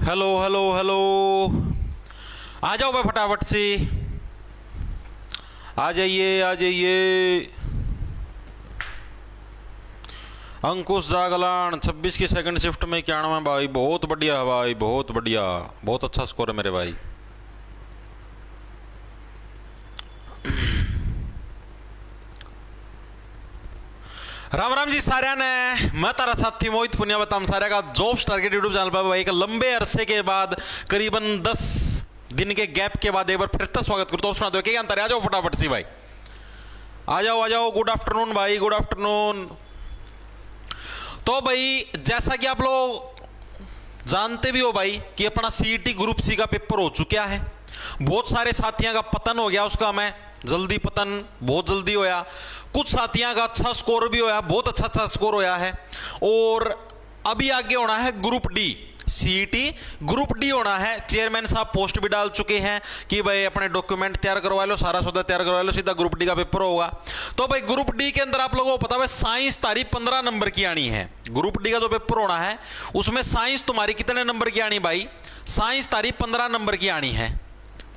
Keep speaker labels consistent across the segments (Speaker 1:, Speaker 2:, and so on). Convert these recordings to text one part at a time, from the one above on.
Speaker 1: Hello hello hello. आ जाओ भाई फटाफट से, आ जाइए आ जाइए। अंकुश जागलान 26 की सेकंड शिफ्ट में 91 भाई, बहुत बढ़िया भाई, बहुत बढ़िया, बहुत अच्छा स्कोर है मेरे भाई। राम राम जी साਰਿਆਂ ने, मैं तारा साथी मोहित पुनिया बताम सारे का जॉब्स टारगेट यूट्यूब चैनल पर भाई एक लंबे अरसे के बाद करीबन 10 दिन के गैप के बाद एक बार फिर से स्वागत करता हूँ। सुना दो क्या अंतर है, आ जाओ फटाफट से भाई, आ जाओ। गुड आफ्टरनून भाई, गुड आफ्टरनून। तो भाई जैसा कि आप लोग जानते भी हो भाई कि अपना सीईटी ग्रुप सी का पेपर हो चुका है। बहुत सारे साथियों का पतन हो गया, उसका मैं जल्दी पतन बहुत जल्दी होया। कुछ साथियों का अच्छा स्कोर भी होया, बहुत अच्छा स्कोर होया है। और अभी आगे होना है group D, CET group D होना है। चेयरमैन साहब पोस्ट भी डाल चुके हैं कि भाई अपने डॉक्यूमेंट तैयार करवा लो, सारा सौदा तैयार करवा लो, सीधा ग्रुप डी का पेपर होगा। तो भाई ग्रुप डी के अंदर आप लोगों को पता है साइंस तारीख 15 नंबर की आनी है। ग्रुप डी का जो पेपर होना है उसमें साइंस तुम्हारी कितने नंबर की आनी भाई? साइंस तारीख 15 नंबर की आनी है,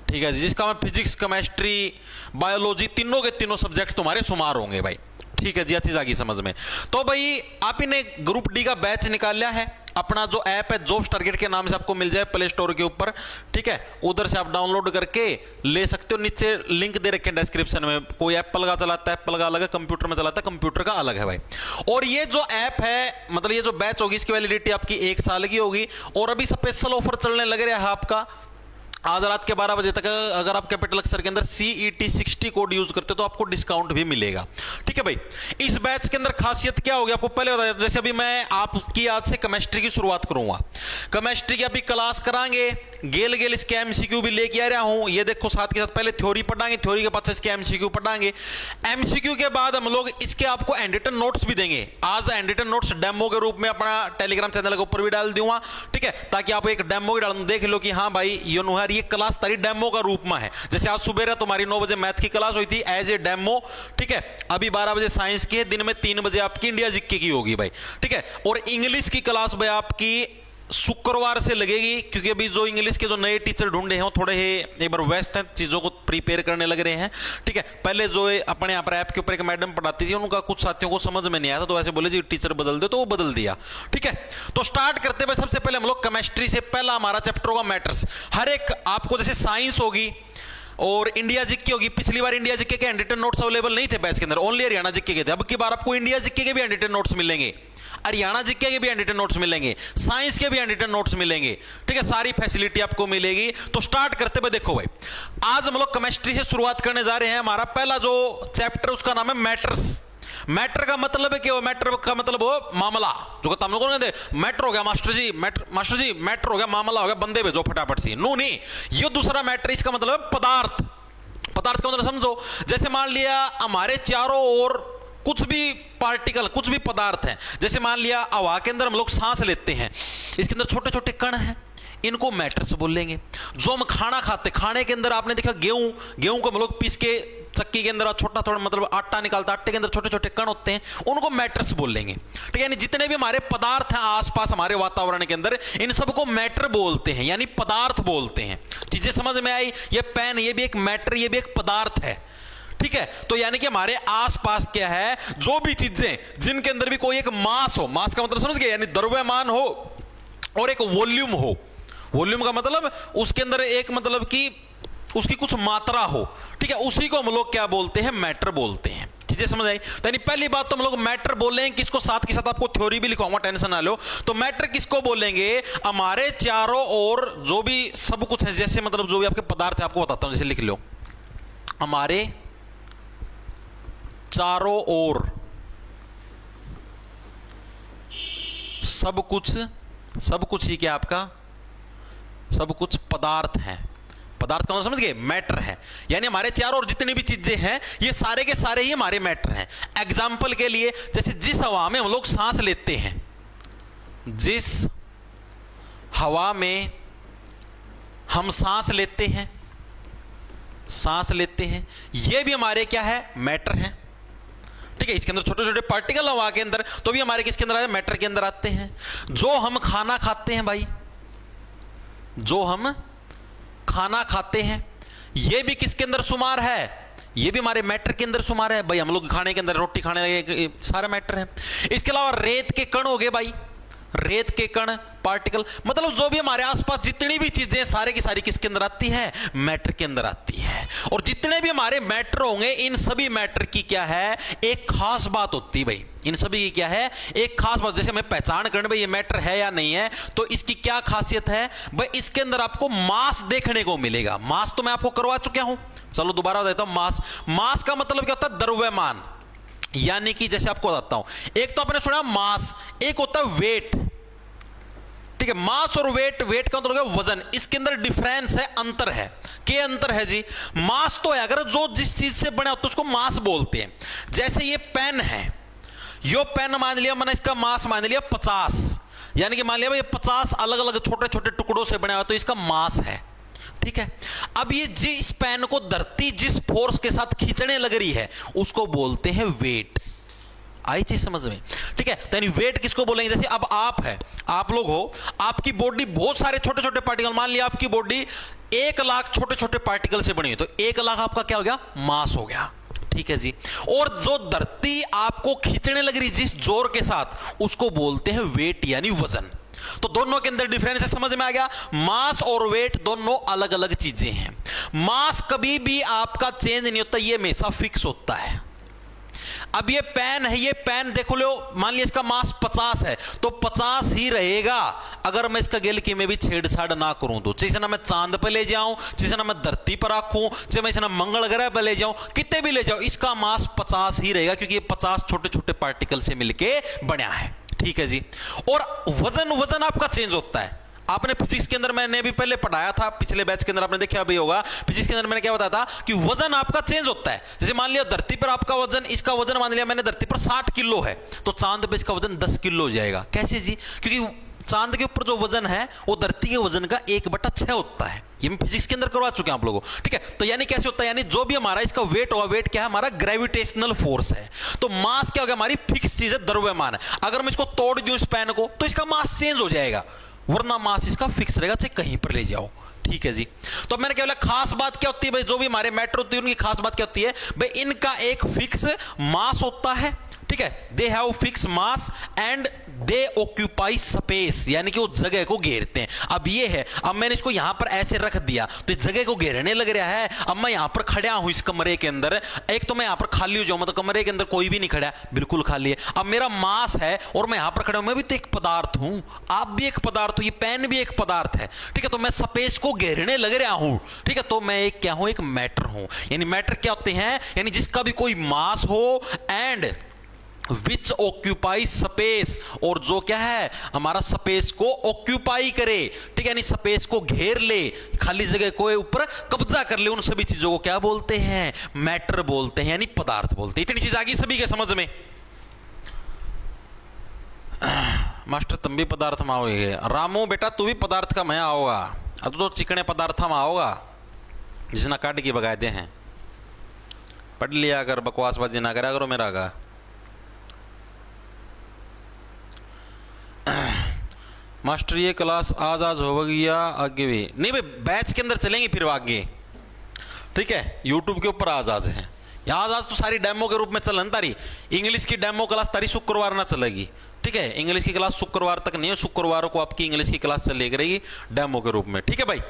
Speaker 1: ठीक है, जिसका मैं फिजिक्स, केमिस्ट्री, बायोलॉजी तीनों के तीनों सब्जेक्ट तुम्हारे शुमार होंगे भाई, ठीक है जी। अच्छी जागी समझ में। तो भाई आप इन्हें ग्रुप डी का बैच निकाल लिया है। अपना जो ऐप है जॉब्स टारगेट के नाम से आपको मिल जाए प्ले स्टोर के ऊपर, ठीक है, उधर से आप डाउनलोड करके ले सकते हो। नीचे लिंक दे रखे हैं डिस्क्रिप्शन में। कोई एप्पल का चलाता है एप्पल का अलग है, कंप्यूटर में चलाता है कंप्यूटर का अलग है भाई। और ये जो ऐप है, मतलब ये जो बैच होगी, इसकी वैलिडिटी आपकी 1 साल की होगी। और अभी स्पेशल ऑफर चलने लग रहा है आपका, आज रात के 12 बजे तक अगर आप कैपिटल अक्षर के अंदर CET 60 कोड यूज करते हो तो आपको डिस्काउंट भी मिलेगा, ठीक है भाई। इस बैच के अंदर खासियत क्या होगी आपको पहले बताया। जैसे अभी मैं आपकी आज से केमिस्ट्री की शुरुआत करूंगा, केमिस्ट्री की अभी क्लास कराएंगे, गेल गेल इसके MCQ भी लेके आ रहा हूं। ये देखो साथ के साथ पहले थ्योरी पढ़ाएंगे, थ्योरी के बाद इसके MCQ पढ़ाएंगे। MCQ के बाद हम लोग इसके आपको हैंडरिटन नोट्स भी देंगे। आज हैंडरिटन नोट्स डेमो के रूप में अपना टेलीग्राम चैनल के ऊपर भी डाल दूंगा, ठीक है, ताकि आप एक डेमो भी डाल देख लो कि हाँ भाई ये क्लास तारी डेमो का रूप में है। जैसे आज सुबह तुम्हारी 9 बजे मैथ की क्लास हुई थी एज ए डेमो, ठीक है। अभी 12 बजे साइंस की, दिन में 3 बजे आपकी इंडिया जीके की होगी भाई, ठीक है। और इंग्लिश की क्लास भाई आपकी शुक्रवार से लगेगी, क्योंकि अभी जो इंग्लिश के जो नए टीचर ढूंढे हैं थोड़े एक बार व्यस्त हैं, चीजों को प्रिपेयर करने लग रहे हैं, ठीक है। पहले जो अपने यहाँ पर ऐप के ऊपर एक मैडम पढ़ाती थी, उनका कुछ साथियों को समझ में नहीं आया था, तो वैसे बोले जी टीचर बदल दो, तो वो बदल दिया, ठीक है। तो स्टार्ट करते हुए सबसे पहले हम लोग केमिस्ट्री से पहला हमारा चैप्टर होगा मैटर्स। हर एक आपको जैसे साइंस होगी और इंडिया जीके होगी। पिछली बार इंडिया जीके के हैंडरिटन नोट्स अवेलेबल नहीं थे बैच के अंदर, ओनली हरियाणा जीके के थे। अब की बार आपको इंडिया जीके के भी हैंडरिटन नोट्स मिलेंगे, हरियाणा जीके के भी हैंडरिटन नोट्स मिलेंगे, साइंस के भी हैंडरिटन नोट्स मिलेंगे, ठीक है। सारी फैसिलिटी आपको मिलेगी। तो स्टार्ट करते हुए देखो भाई, आज हम लोग केमिस्ट्री से शुरुआत करने जा रहे हैं। हमारा पहला जो चैप्टर उसका नाम है मैटर्स। मैटर का मतलब है कि वो मैटर का मतलब हो मामला, जो हम लोगों ने मैटर हो गया मास्टर जी, मैटर हो गया, मामला हो गया, बंदे भेजो फटाफट से। नो नहीं, ये दूसरा मैटर, इसका मतलब है पदार्थ। पदार्थ का मतलब समझो, जैसे मान लिया हमारे चारों ओर कुछ भी पार्टिकल, कुछ भी पदार्थ है। जैसे मान लिया हवा के अंदर हम लोग सांस लेते हैं, इसके अंदर छोटे छोटे कण हैं, इनको मैटर्स बोलेंगे। जो हम खाना खाते, खाने के अंदर आपने देखा गेहूं को हम लोग पीस के चक्की के अंदर छोटा थोड़ा मतलब आटा निकालता, आटे के अंदर छोटे छोटे कण होते हैं, उनको मैटर्स बोलेंगे, ठीक है। यानी जितने भी हमारे पदार्थ हैं आसपास हमारे वातावरण के अंदर, इन सबको मैटर बोलते हैं, यानी पदार्थ बोलते हैं। चीजें समझ में आई? ये पेन, ये भी एक मैटर, ये भी एक पदार्थ है, ठीक है। तो यानी कि हमारे आसपास क्या है, जो भी चीजें जिनके अंदर भी कोई एक मास हो, मास का मतलब समझ गए, यानी द्रव्यमान हो, और एक वॉल्यूम हो। वॉल्यूम का मतलब उसके अंदर एक मतलब कि उसकी कुछ मात्रा हो, ठीक है, उसी को हम लोग क्या बोलते हैं? मैटर बोलते हैं। चीजें समझ आई? तो यानी पहली बात तो हम लोग मैटर बोलेंगे किसको, साथ के साथ आपको थ्योरी भी लिखवाऊंगा, टेंशन ना लो। तो मैटर किसको बोलेंगे? हमारे चारों ओर जो भी सब कुछ है, जैसे मतलब जो भी आपके पदार्थ है, आपको बताता हूं, जैसे लिख लो, हमारे चारों ओर सब कुछ ही क्या आपका, सब कुछ पदार्थ है। पदार्थ का मतलब समझ गए? मैटर है। यानी हमारे चारों ओर जितनी भी चीजें हैं, ये सारे के सारे ही हमारे मैटर हैं। एग्जाम्पल के लिए, जैसे जिस हवा में हम लोग सांस लेते हैं, जिस हवा में हम सांस लेते हैं, ये भी हमारे क्या है? मैटर है, ठीक है। इसके अंदर छोटे छोटे पार्टिकल हवा के अंदर, तो भी हमारे किसके अंदर आते हैं? मैटर के अंदर आते हैं। जो हम खाना खाते हैं भाई, जो हम खाना खाते हैं, ये भी किसके अंदर शुमार है? ये भी हमारे मैटर के अंदर शुमार है भाई। हम लोग खाने के अंदर रोटी खाने सारा मैटर है। इसके अलावा रेत के कण हो गए भाई, रेत के कण, पार्टिकल, मतलब जो भी हमारे आसपास जितनी भी चीजें सारे की सारी किसके अंदर आती है? मैटर के अंदर आती है। और जितने भी हमारे मैटर होंगे, इन सभी मैटर की क्या है? एक खास बात होती है भाई। इन सभी की क्या है? एक खास बात। जैसे हमें पहचान करने भाई ये मैटर है या नहीं है, तो इसकी क्या खासियत है भाई? इसके अंदर आपको मास देखने को मिलेगा। मास तो मैं आपको करवा चुका हूं, चलो दोबारा देता हूं। मास, मास का मतलब क्या होता है? द्रव्यमान। यानी कि जैसे आपको बताता हूं, एक तो आपने सुना मास, एक होता है वेट, ठीक है? मास और वेट, वेट का मतलब है वजन। इसके अंदर डिफरेंस है, अंतर है। क्या अंतर है जी? मास तो है अगर जो जिस चीज से बना होता है उसको मास बोलते हैं। जैसे ये पेन है, यो पेन मान लिया मैंने, इसका मास मान लिया 50, यानी कि मान लिया भाई 50 अलग अलग छोटे छोटे टुकड़ों से बना हुआ, तो इसका मास है, ठीक है? अब ये जिस पेन को धरती जिस फोर्स के साथ खींचने लग रही है उसको बोलते हैं वेट। आई चीज समझ में? ठीक है? तो यानी वेट किसको बोलेंगे? जैसे अब आप है, आप लोग हो, आपकी बॉडी बहुत सारे छोटे छोटे पार्टिकल, मान लिया आपकी बॉडी 1 लाख छोटे छोटे पार्टिकल से बनी है, तो 1 लाख आपका क्या हो गया? मास हो गया, ठीक है जी? और जो धरती आपको खींचने लग रही जिस जोर के साथ, उसको बोलते हैं वेट यानी वजन। तो दोनों के अंदर डिफरेंस है, समझ में आ गया? मास और वेट दोनों अलग अलग चीजें हैं। मास कभी भी आपका चेंज नहीं होता, ये हमेशा फिक्स होता है। अब ये पेन है, ये पेन देखो लो, मान लिया इसका मास 50 है, तो 50 ही रहेगा अगर मैं इसका गिलकी में भी छेड़छाड़ ना करूं तो। जैसे ना मैं चांद पे ले जाऊं, जैसे ना मैं धरती पर रखूं, जैसे मैं इसे ना मंगल ग्रह पर ले जाऊं, कितने भी ले जाऊं, इसका मास 50 ही रहेगा, क्योंकि ये 50 छोटे छोटे पार्टिकल से मिलके बना है, ठीक है जी? और वजन, वजन आपका चेंज होता है। आपने फिजिक्स के अंदर, मैंने भी पहले पढ़ाया था, पिछले बैच के अंदर आपने देखा भी होगा, फिजिक्स के अंदर मैंने क्या बताया था कि वजन आपका चेंज होता है। जैसे मान लिया धरती पर आपका वजन, इसका वजन मान लिया मैंने धरती पर 60 किलो है, तो चांद पे इसका वजन 10 किलो हो जाएगा। कैसे जी? क्योंकि चांद के ऊपर जो वजन है वो धरती के वजन का 1/6 होता है। ये मैं फिजिक्स के अंदर करवा चुके हैं आप लोगों को, ठीक है? तो यानी कैसे होता है? यानी जो भी हमारा इसका वेट होगा, वेट क्या है? हमारा ग्रेविटेशनल फोर्स है। तो मास क्या होगा? हमारी फिक्स चीज है, द्रव्यमान है। अगर मैं इसको तोड़ दूं इस पेन को, तो इसका मास चेंज हो जाएगा, वरना मास इसका फिक्स रहेगा, चाहे कहीं पर ले जाओ, ठीक है जी? तो मैंने क्या बोला, खास बात क्या होती है भाई? जो भी हमारे मैटर होती है उनकी खास बात क्या होती है भाई? इनका एक फिक्स मास होता है, ठीक है? They have fix mass and they occupy space, यानी कि वो जगह को घेरते हैं। अब ये है, अब मैंने इसको यहां पर ऐसे रख दिया तो इस जगह को घेरने लग रहा है। अब मैं यहां पर खड़ा हूं इस कमरे के अंदर, एक तो मैं यहां पर खाली हो जाऊं, मतलब कमरे के अंदर कोई भी नहीं खड़ा, बिल्कुल खाली है। अब मेरा मास है और मैं यहां पर खड़ा हूं, मैं भी तो एक पदार्थ हूं, आप भी एक पदार्थ हो, ये पेन भी एक पदार्थ है, ठीक है? तो मैं स्पेस को घेरने लग रहा हूं, ठीक है? तो मैं एक क्या हूं? एक मैटर हूं। यानी मैटर क्या होते हैं? यानी जिसका भी कोई मास हो एंड विच ऑक्यूपाई स्पेस, और जो क्या है हमारा स्पेस को ऑक्यूपाई करे, ठीक है? यानी स्पेस को घेर ले, खाली जगह को ऊपर कब्जा कर ले, उन सभी चीजों को क्या बोलते हैं? मैटर बोलते हैं, यानी पदार्थ बोलते हैं। इतनी चीज आ गई सभी के समझ में? मास्टर तुम भी पदार्थ में आओगे? रामू बेटा तू भी पदार्थ का मैं आओगा, अब तो चिकने पदार्थ में आओगा जिसना काट के बगाते हैं। पढ़ लिया अगर बकवासबाजी ना करा करो मेरा का। मास्टर ये क्लास आज होगी या आगे भी? नहीं भाई, बैच के अंदर चलेंगे फिर आगे, ठीक है? यूट्यूब के ऊपर आज है। आज तो सारी डेमो के रूप में चलन तारी। इंग्लिश की डेमो क्लास तारी शुक्रवार ना चलेगी, ठीक है? इंग्लिश की क्लास शुक्रवार तक नहीं है, शुक्रवार को आपकी इंग्लिश की क्लास चलेगी रहेगी डेमो के रूप में, ठीक है भाई?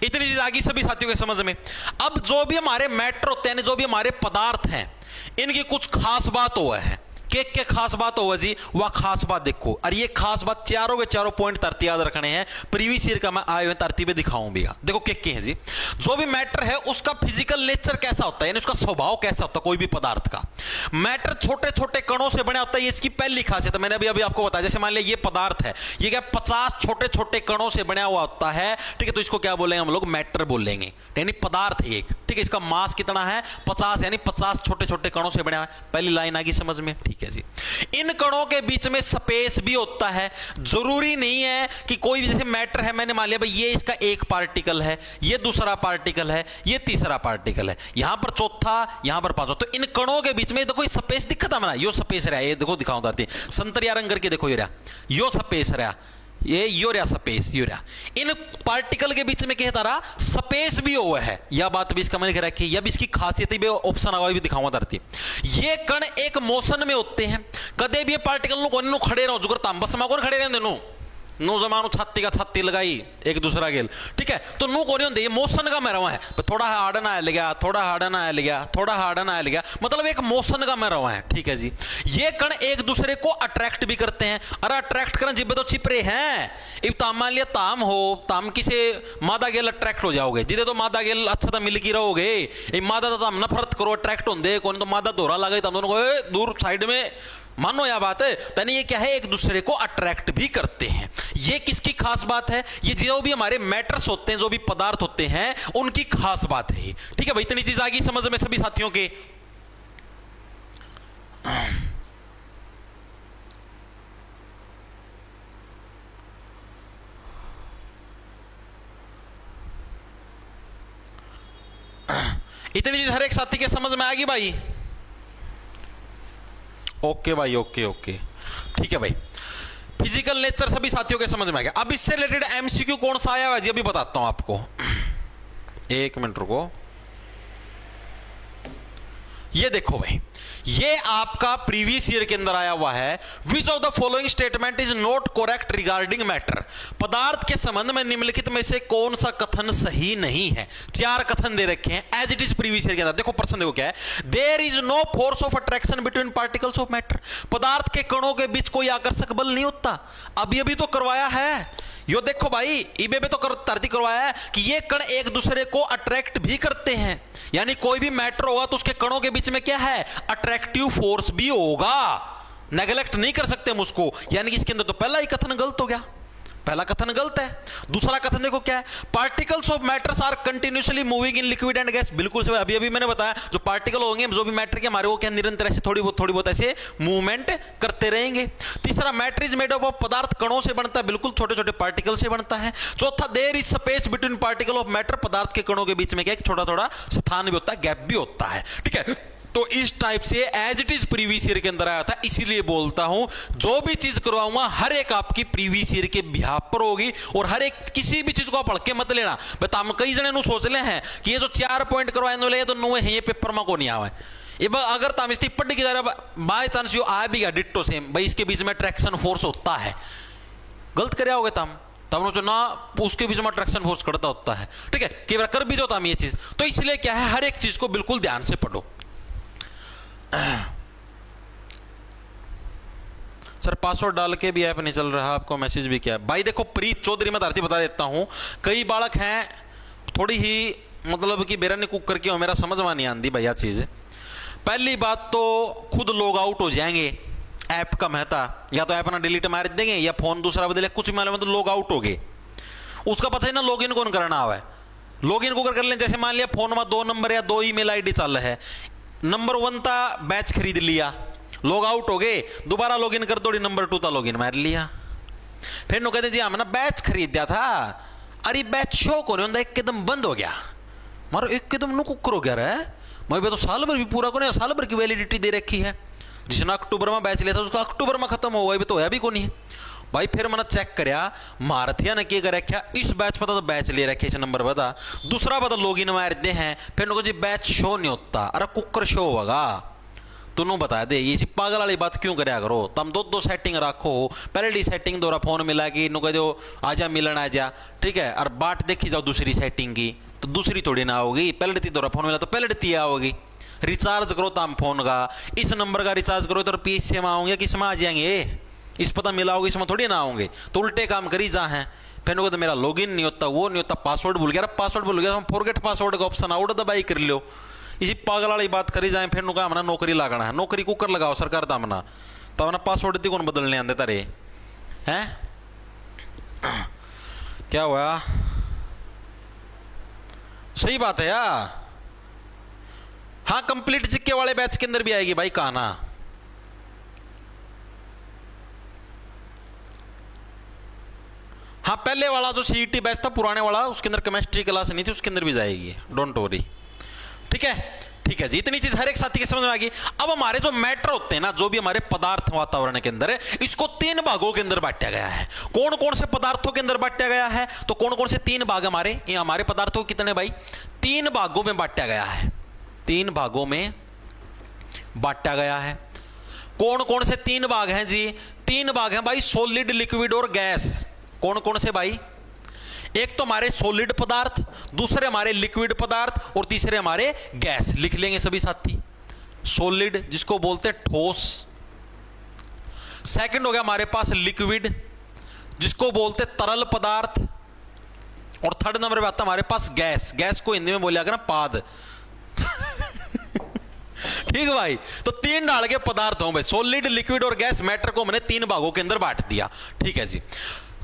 Speaker 1: इतनी चीज आ गई सभी साथियों के समझ में? अब जो भी हमारे मैटर होते हैं, जो भी हमारे पदार्थ हैं, इनकी कुछ खास बात हुआ है। के खास बात होगा जी? वह खास बात देखो, और ये खास बात चारों के चारों पॉइंट तरती याद रखने हैं। प्रीवियस ईयर का मैं आए हुए तरती पे दिखाऊं भी। देखो के है जी? जो भी मैटर है उसका फिजिकल नेचर कैसा होता है, यानी उसका स्वभाव कैसा होता है? कोई भी पदार्थ का मैटर छोटे छोटे कणों से बना होता है, ये इसकी पहली खासियत है। मैंने अभी आपको बताया, जैसे मान लिया ये पदार्थ है, ये क्या 50 छोटे छोटे कणों से बना हुआ होता है, ठीक है? तो इसको क्या बोलेंगे हम लोग? मैटर बोलेंगे, यानी पदार्थ है एक, ठीक है? इसका मास कितना है? 50, यानी 50 छोटे छोटे कणों से बना है। पहली लाइन आ गई समझ में? ठीक है जी? इन कणों के बीच में स्पेस भी होता है। जरूरी नहीं है कि कोई भी, जैसे मैटर है, मैंने मान लिया भाई ये इसका एक पार्टिकल है, ये दूसरा पार्टिकल है, ये तीसरा पार्टिकल है, यहां पर चौथा, यहां पर पांचवा, तो इन कणों के बीच में देखो स्पेस दिखता है, यो स्पेस रहा, ये देखो दिखाऊं संतरिया रंग करके देखो, ये रहा यो स्पेस रहा, ये यूरिया स्पेस यूरिया, इन पार्टिकल के बीच में क्या तारा स्पेस भी हुआ है, यह बात भी इसका मैंने लिख रखी है, यह भी इसकी खासियत भी ऑप्शन आगे भी दिखाऊंगा धरती। ये कण एक मोशन में होते हैं, कदे भी ये पार्टिकल नु कोने नु खड़े रहो जुगर ताम बस कौन खड़े रहंदे नु नो जमानो छाती का छाती लगाई एक दूसरा गेल, ठीक है, तो नु कोने होंदे ये मोशन का मेरा है, थोड़ा हार्डन आया ले गया, थोड़ा हार्डन आया ले गया, थोड़ा हार्डन आया ले गया, मतलब एक मोशन का मेरा है, ठीक है जी। ये कण एक दूसरे को अट्रैक्ट भी करते हैं, अरे अट्रैक्ट करना जिब्बे तो चिपरे हैं, इब ताम मान लिया ताम हो, ताम किसे मादा गेल अट्रैक्ट हो जाओगे, जिदे तो मादा गेल अच्छा तो मिल की रहोगे, ये मादा तो ताम नफरत करो अट्रैक्ट होंदे, कौन तो मादा दोहरा लगा तुम दोनों को दूर साइड में, मानो यह बात है तनी, ये क्या है एक दूसरे को अट्रैक्ट भी करते हैं। ये किसकी खास बात है, ये जो भी हमारे मैटर्स होते हैं, जो भी पदार्थ होते हैं, उनकी खास बात है, ठीक है भाई। इतनी चीज आ गई समझ में सभी साथियों के। इतनी चीज हर एक साथी के समझ में आ गई भाई? ओके भाई, ओके ओके, ठीक है भाई। फिजिकल नेचर सभी साथियों के समझ में आ गया। अब इससे रिलेटेड एमसीक्यू कौन सा आया है जी अभी बताता हूं आपको, एक मिनट रुको। ये देखो भाई, ये आपका प्रीवियस ईयर के अंदर आया हुआ है, which of the following statement is not correct regarding matter, पदार्थ के संबंध में निम्नलिखित में से कौन सा कथन सही नहीं है। 4 कथन दे रखे हैं as it is previous year के अंदर। देखो प्रश्न देखो क्या है, there is no force of attraction between particles of matter, पदार्थ के कणों के बीच कोई आकर्षक बल नहीं होता। अभी तो करवाया है यो, देखो भाई ईबे में तो तरती करवाया है कि ये कण एक दूसरे को अट्रैक्ट भी करते हैं, यानी कोई भी मैटर होगा तो उसके कणों के बीच में क्या है, अट्रैक्टिव फोर्स भी होगा, नेगलेक्ट नहीं कर सकते हम उसको। यानी कि इसके अंदर तो पहला ही कथन गलत हो गया, पहला कथन गलत है। दूसरा कथन देखो क्या है, particles of matters are continuously moving in liquid and gas, बिल्कुल से अभी मैंने बताया जो पार्टिकल होंगे, जो भी मैटर के हमारे वो क्या निरंतर ऐसे थोड़ी बहुत ऐसे मूवमेंट करते रहेंगे। तीसरा, matter is made up of, पदार्थ कणों से बनता है, बिल्कुल छोटे छोटे पार्टिकल से बनता है। चौथा, there is space between particle of matter, पदार्थ के कणों के बीच में क्या छोटा थोड़ा स्थान भी होता है, गैप भी होता है, ठीक है। तो इस टाइप से as it is previous year के अंदर आया था, इसीलिए बोलता हूं जो भी चीज करवाऊंगा हर एक आपकी प्रीवियस ईयर के बिहार पर होगी, और हर एक किसी भी चीज को पढ़ के मत लेना। बता हम कई जने सोच ले हैं कि ये जो 4 पॉइंट करवाए ले तो नो है, ये पेपर में को नहीं आवे, ये अगर ताम इसकी पढ़ की जा रहा बाय चांस यो आ भी गया डिट्टो सेम, भाई इसके बीच में अट्रैक्शन फोर्स होता है, गलत कर आओगे तम तब जो ना उसके बीच में अट्रैक्शन फोर्स करता होता है, ठीक है, कई बार कर भी दो ताम ये चीज। तो इसलिए क्या है, हर एक चीज को बिल्कुल ध्यान से पढ़ो। सर पासवर्ड डाल के भी ऐप नहीं चल रहा, आपको मैसेज भी किया भाई। देखो प्रीत चौधरी, मैं धरती बता देता हूं, कई बालक हैं थोड़ी ही मतलब कि बेरा ने कुक करके हो, मेरा समझ में नहीं आती भैया चीज। पहली बात तो खुद लॉग आउट हो जाएंगे, ऐप का महता या तो ऐप ना डिलीट मार देंगे या फोन दूसरा बदले, कुछ मालूम तो लॉग आउट हो गए, उसका पता है ना लॉग इन कौन करना हुआ है। लॉग इन को कर लें, जैसे मान लिया फोन में 2 नंबर या 2 ईमेल आईडी चल रहा है, नंबर 1 था बैच खरीद लिया, लॉग आउट हो गए, दोबारा लॉग इन कर दो, नंबर 2 था लॉग इन मार लिया। फिर नो कहते जी हम ना बैच खरीद दिया था, अरे बैच शो को नहीं एकदम बंद हो गया, मारो एकदम नु कुकर हो गया रे, मैं तो साल भर भी पूरा को नहीं, साल भर की वैलिडिटी दे रखी है, जिसने अक्टूबर में बैच लिया था उसका अक्टूबर में खत्म हो गया, तो है भी को नहीं है भाई। फिर मैंने चेक करया मारथिया ने क्या कर क्या, इस बैच पता तो बैच ले रखे, इस नंबर पता, दूसरा पता लॉग इन मारते हैं, फिर नको जी बैच शो नहीं होता, अरे कुकर शो होगा, तुनू बता दे ये पागल वाली बात क्यों करया करो, तुम 2 सेटिंग रखो, पहले सेटिंग द्वारा फोन मिला कि नुका जो आजा मिलन आजा, ठीक है, और बाट देखी जाओ दूसरी सेटिंग की, तो दूसरी थोड़ी ना होगी, पहले द्वारा फोन मिला तो पहले आओगी। रिचार्ज करो तम फोन का, इस नंबर का रिचार्ज करो तो पीस में आओगे, किस में आ जाएंगे, इस पता मिलाओगे इसमें थोड़ी ना आओगे, तो उल्टे काम करी जा हैं। फिर तो मेरा लॉगिन नहीं होता, वो नहीं होता, पासवर्ड भूल गया, पासवर्ड भूल गया, फॉरगेट पासवर्ड का ऑप्शन आउट दबाई कर लो, इसी पागल वाली बात करी जाए। फिर नुका हमने नौकरी लागना है, नौकरी कुकर लगाओ सरकार दामना, तो हमने पासवर्ड दी कौन बदलने आते तारे हैं, क्या हुआ, सही बात है यार। हाँ कंप्लीट सिक्के वाले बैच के अंदर भी आएगी भाई, कहा ना हाँ पहले वाला जो सीईटी बैच था पुराने वाला, उसके अंदर केमिस्ट्री क्लास नहीं थी, उसके अंदर भी जाएगी, डोंट वरी, ठीक है। ठीक है जी, इतनी चीज हर एक साथी के समझ में आ गई। अब हमारे जो मैटर होते हैं ना, जो भी हमारे पदार्थ वातावरण के अंदर है, इसको 3 भागों के अंदर बांटा गया है। कौन कौन से पदार्थों के अंदर बांटा गया है? तो कौन कौन से 3 भाग हमारे, ये हमारे पदार्थों को कितने भाई? 3 भागों में बांटा गया है। 3 भागों में बांटा गया है। कौन कौन से 3 भाग हैं जी? 3 भाग हैं भाई, सॉलिड, लिक्विड और गैस। कौन कौन से भाई? एक तो हमारे सॉलिड पदार्थ, दूसरे हमारे लिक्विड पदार्थ और तीसरे हमारे गैस। लिख लेंगे सभी साथी। सॉलिड जिसको बोलते हैं ठोस, सेकंड हो गया हमारे पास लिक्विड जिसको बोलते हैं तरल पदार्थ, और थर्ड नंबर पे आता हमारे पास गैस। गैस को हिंदी में बोलिया ना पाद। ठीक है भाई, तो 3 डाल के पदार्थ हो भाई, सॉलिड, लिक्विड और गैस। मैटर को मैंने 3 भागों के अंदर बांट दिया। ठीक है जी।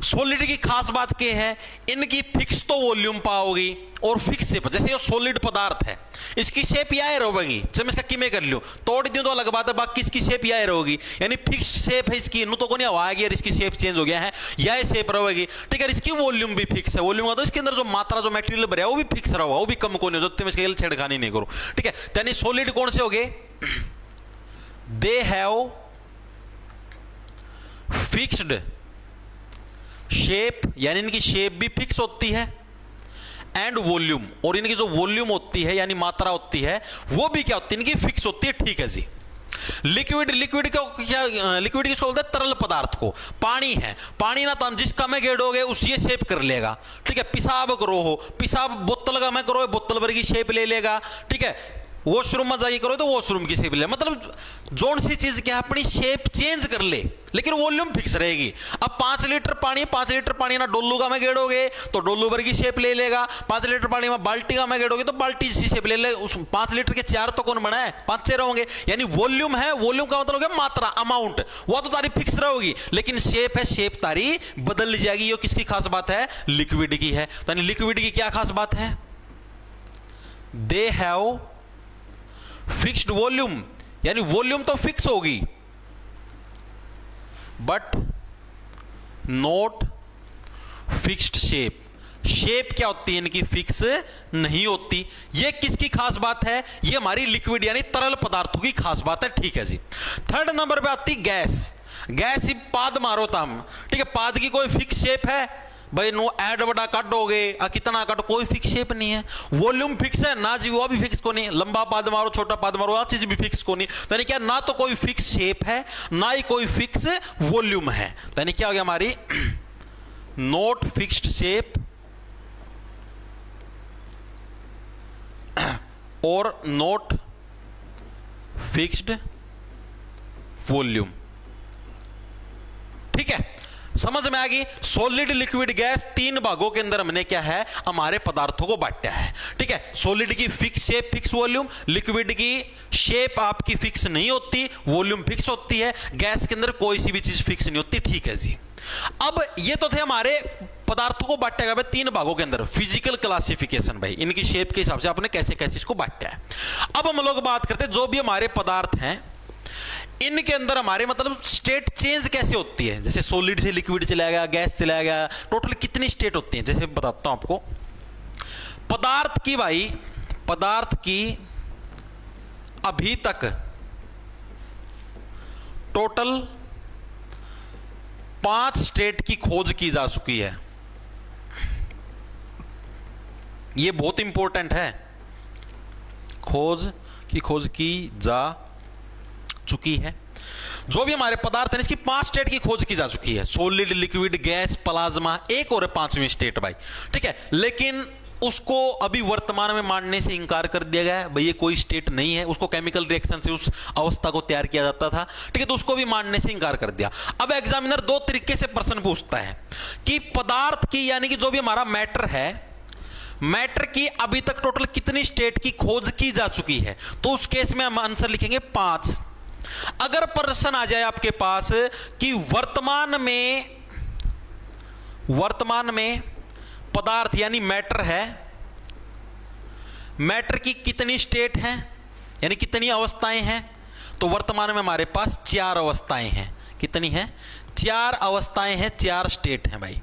Speaker 1: सॉलिड की खास बात क्या है? इनकी फिक्स तो वॉल्यूम पाओगी और फिक्स शेप। जैसे ये सॉलिड पदार्थ है, इसकी शेप यह रहेगी। जब मैं इसका किमे कर लूं, तोड़ दूं तो अलग बात है, बाकी इसकी शेप यह रहेगी, यानी फिक्स शेप है इसकी। नु तो को नहीं हवा आएगी और इसकी शेप चेंज हो गया है, यह शेप रहेगी। ठीक है, इसकी वॉल्यूम भी फिक्स है। वॉल्यूम तो इसके अंदर जो मात्रा, जो मटेरियल भरा है वो भी फिक्स रहा, वो भी कम को नहीं हो सकते। मैं इसके छेड़खानी नहीं करूं। ठीक है, यानी सॉलिड कौन से हो गए? दे हैव फिक्स्ड शेप, यानी इनकी शेप भी फिक्स होती है, एंड वॉल्यूम, और इनकी जो वॉल्यूम होती है यानी मात्रा होती है वो भी क्या होती है? इनकी फिक्स होती है। ठीक है जी। लिक्विड, लिक्विड को क्या, लिक्विड किसको बोलते हैं? तरल पदार्थ को। पानी है, पानी ना तो हम जिसका में गेड़ोगे उसी ये शेप कर लेगा। ठीक है, पिसाब करो हो, पिसाब बोतल का में करो, बोतल भर की शेप ले लेगा। ठीक है, वॉशरूम में जाइए करो तो वॉशरूम की शेप ले। मतलब जोन सी चीज क्या अपनी शेप चेंज कर ले, लेकिन वॉल्यूम फिक्स रहेगी। अब 5 लीटर पानी, 5 लीटर पानी ना डोलू का में गेड़ोगे तो डोलू भर की शेप ले लेगा। 5 लीटर पानी में बाल्टी का में गेड़ोगे तो बाल्टी सी शेप ले ले। उस 5 लीटर के 4 तो कौन बना है? 5 6 होंगे। यानी वॉल्यूम है, वॉल्यूम का मतलब है मात्रा, अमाउंट, वो तो तारी फिक्स रहेगी, लेकिन शेप है, शेप तारी बदल जाएगी। ये किसकी खास बात है? लिक्विड की है। तो लिक्विड की क्या खास बात है? दे हैव फिक्स्ड वॉल्यूम, यानी वॉल्यूम तो फिक्स होगी but not fixed shape. Shape क्या होती है इनकी? फिक्स नहीं होती। ये किसकी खास बात है? ये हमारी लिक्विड यानी तरल पदार्थों की खास बात है। ठीक है जी। थर्ड नंबर पे आती गैस। गैस ही पाद मारो तम। ठीक है, पाद की कोई फिक्स शेप है भाई? नो ऐड बड़ा कट हो गए, कितना कट, कोई फिक्स शेप नहीं है। वॉल्यूम फिक्स है ना जी, वो भी फिक्स को नहीं। लंबा पाद मारो, छोटा पाद मारो, चीज भी फिक्स को नहीं। तो यानी क्या, ना तो कोई फिक्स शेप है ना ही कोई फिक्स वॉल्यूम है। तो यानी क्या हो गया हमारी? नॉट फिक्स्ड शेप और नॉट फिक्स्ड वॉल्यूम। ठीक है, समझ में आ गई? सॉलिड, लिक्विड, गैस, 3 भागों के अंदर हमने क्या है? हमारे पदार्थों को बांटा है। ठीक है, सॉलिड की fix shape, fix volume, liquid की शेप आपकी फिक्स नहीं होती, वॉल्यूम फिक्स होती है, गैस के अंदर कोई सी भी चीज फिक्स नहीं होती। ठीक है जी। अब ये तो थे हमारे पदार्थों को बांटा गया 3 भागों के अंदर। फिजिकल क्लासिफिकेशन भाई, इनकी शेप के हिसाब से आपने कैसे कैसे इसको बांटा है। अब हम लोग बात करते हैं जो भी हमारे पदार्थ हैं इनके अंदर हमारे मतलब स्टेट चेंज कैसे होती है। जैसे सॉलिड से लिक्विड चला गया, गैस चला गया, टोटल कितनी स्टेट होती है? जैसे बताता हूं आपको। पदार्थ की भाई, पदार्थ की अभी तक टोटल 5 स्टेट की खोज की जा चुकी है। यह बहुत इंपॉर्टेंट है। खोज की जा चुकी है। जो भी हमारे पदार्थ हैं इसकी 5 स्टेट की खोज की जा चुकी है। सॉलिड, लिक्विड, गैस, प्लाज्मा, एक और 5वीं स्टेट भाई। ठीक है, लेकिन उसको अभी वर्तमान में मानने से इंकार कर दिया गया है भाई, ये कोई स्टेट नहीं है। उसको केमिकल रिएक्शन से उस अवस्था को तैयार किया जाता था। ठीक है, तो उसको भी मानने से इंकार कर दिया। अब एग्जामिनर 2 तरीके से प्रश्न पूछता है कि पदार्थ की यानी कि जो भी हमारा मैटर है, मैटर की अभी तक टोटल कितनी स्टेट की खोज की जा चुकी है। तो उस केस में हम आंसर लिखेंगे 5। अगर प्रश्न आ जाए आपके पास कि वर्तमान में पदार्थ यानी मैटर है, मैटर की कितनी स्टेट है यानी कितनी अवस्थाएं हैं, तो वर्तमान में हमारे पास 4 अवस्थाएं हैं। कितनी हैं? 4 अवस्थाएं हैं, 4 स्टेट हैं भाई।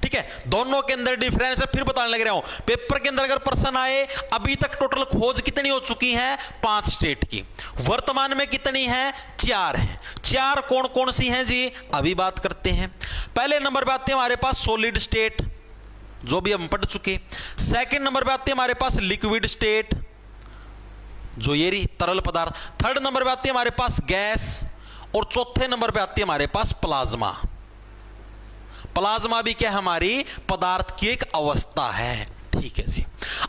Speaker 1: ठीक है। ठीक है, दोनों के अंदर डिफरेंस है। फिर बताने लग रहा हूं, पेपर के अंदर अगर प्रश्न आए, अभी तक टोटल खोज कितनी हो चुकी है? 5 स्टेट की। वर्तमान में कितनी है? 4 है। 4 कौन कौन सी हैं जी? अभी बात करते हैं। पहले नंबर पे आते हैं हमारे पास सॉलिड स्टेट, जो भी हम पढ़ चुके। सेकंड नंबर पे आते हैं हमारे पास लिक्विड स्टेट, जो ये रही तरल पदार्थ। थर्ड नंबर पे आती है हमारे पास गैस, और चौथे नंबर पे आती है हमारे पास प्लाज्मा। प्लाज्मा भी क्या, हमारी पदार्थ की एक अवस्था है। ठीक है जी।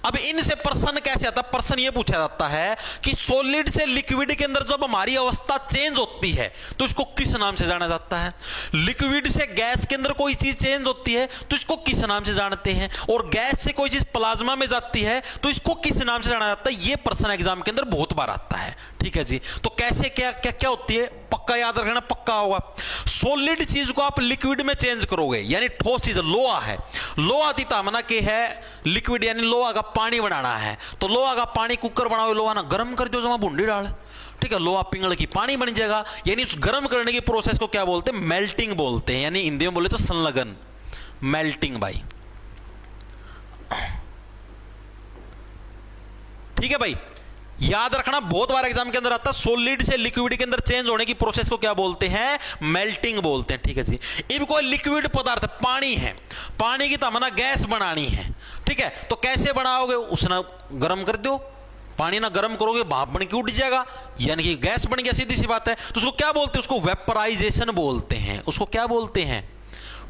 Speaker 1: अब इनसे प्रश्न कैसे आता है? प्रश्न ये पूछा जाता है कि सॉलिड से लिक्विड के अंदर जब हमारी अवस्था चेंज होती है तो इसको किस नाम से जाना जाता है? लिक्विड से गैस के अंदर कोई चीज चेंज होती है तो इसको किस नाम से जानते हैं? और गैस से कोई चीज प्लाज्मा में जाती है तो इसको किस नाम से जाना जाता है? ये प्रश्न एग्जाम के अंदर बहुत बार आता है। ठीक है जी। तो कैसे क्या क्या क्या होती है, पक्का याद रखना, पक्का होगा। सॉलिड चीज को आप लिक्विड में चेंज करोगे, यानी ठोस चीज, लोहा है, लोहा ती तामना के है लिक्विड, यानी लोहा का पानी बनाना है तो लोहा का पानी कुकर बनाओ, लोहा ना गर्म कर दो, जमा बूंदी डाल, ठीक है, लोहा पिंगल की पानी बन जाएगा। यानी उस गर्म करने की प्रोसेस को क्या बोलते हैं? मेल्टिंग बोलते हैं, यानी हिंदी में बोले तो संलग्न, मेल्टिंग भाई। ठीक है भाई, याद रखना, बहुत बार एग्जाम के अंदर आता है, सॉलिड से लिक्विड के अंदर चेंज होने की प्रोसेस को क्या बोलते हैं? मेल्टिंग बोलते हैं। ठीक है जी। अब कोई लिक्विड पदार्थ पानी है, पानी की तमन्ना गैस बनानी है, ठीक है, तो कैसे बनाओगे? उसने गर्म कर दो, पानी ना गर्म करोगे भाप बन के उठ जाएगा, यानी कि गैस बन गया, सीधी सी बात है। तो उसको क्या बोलते हैं? उसको वेपराइजेशन बोलते हैं। उसको क्या बोलते हैं?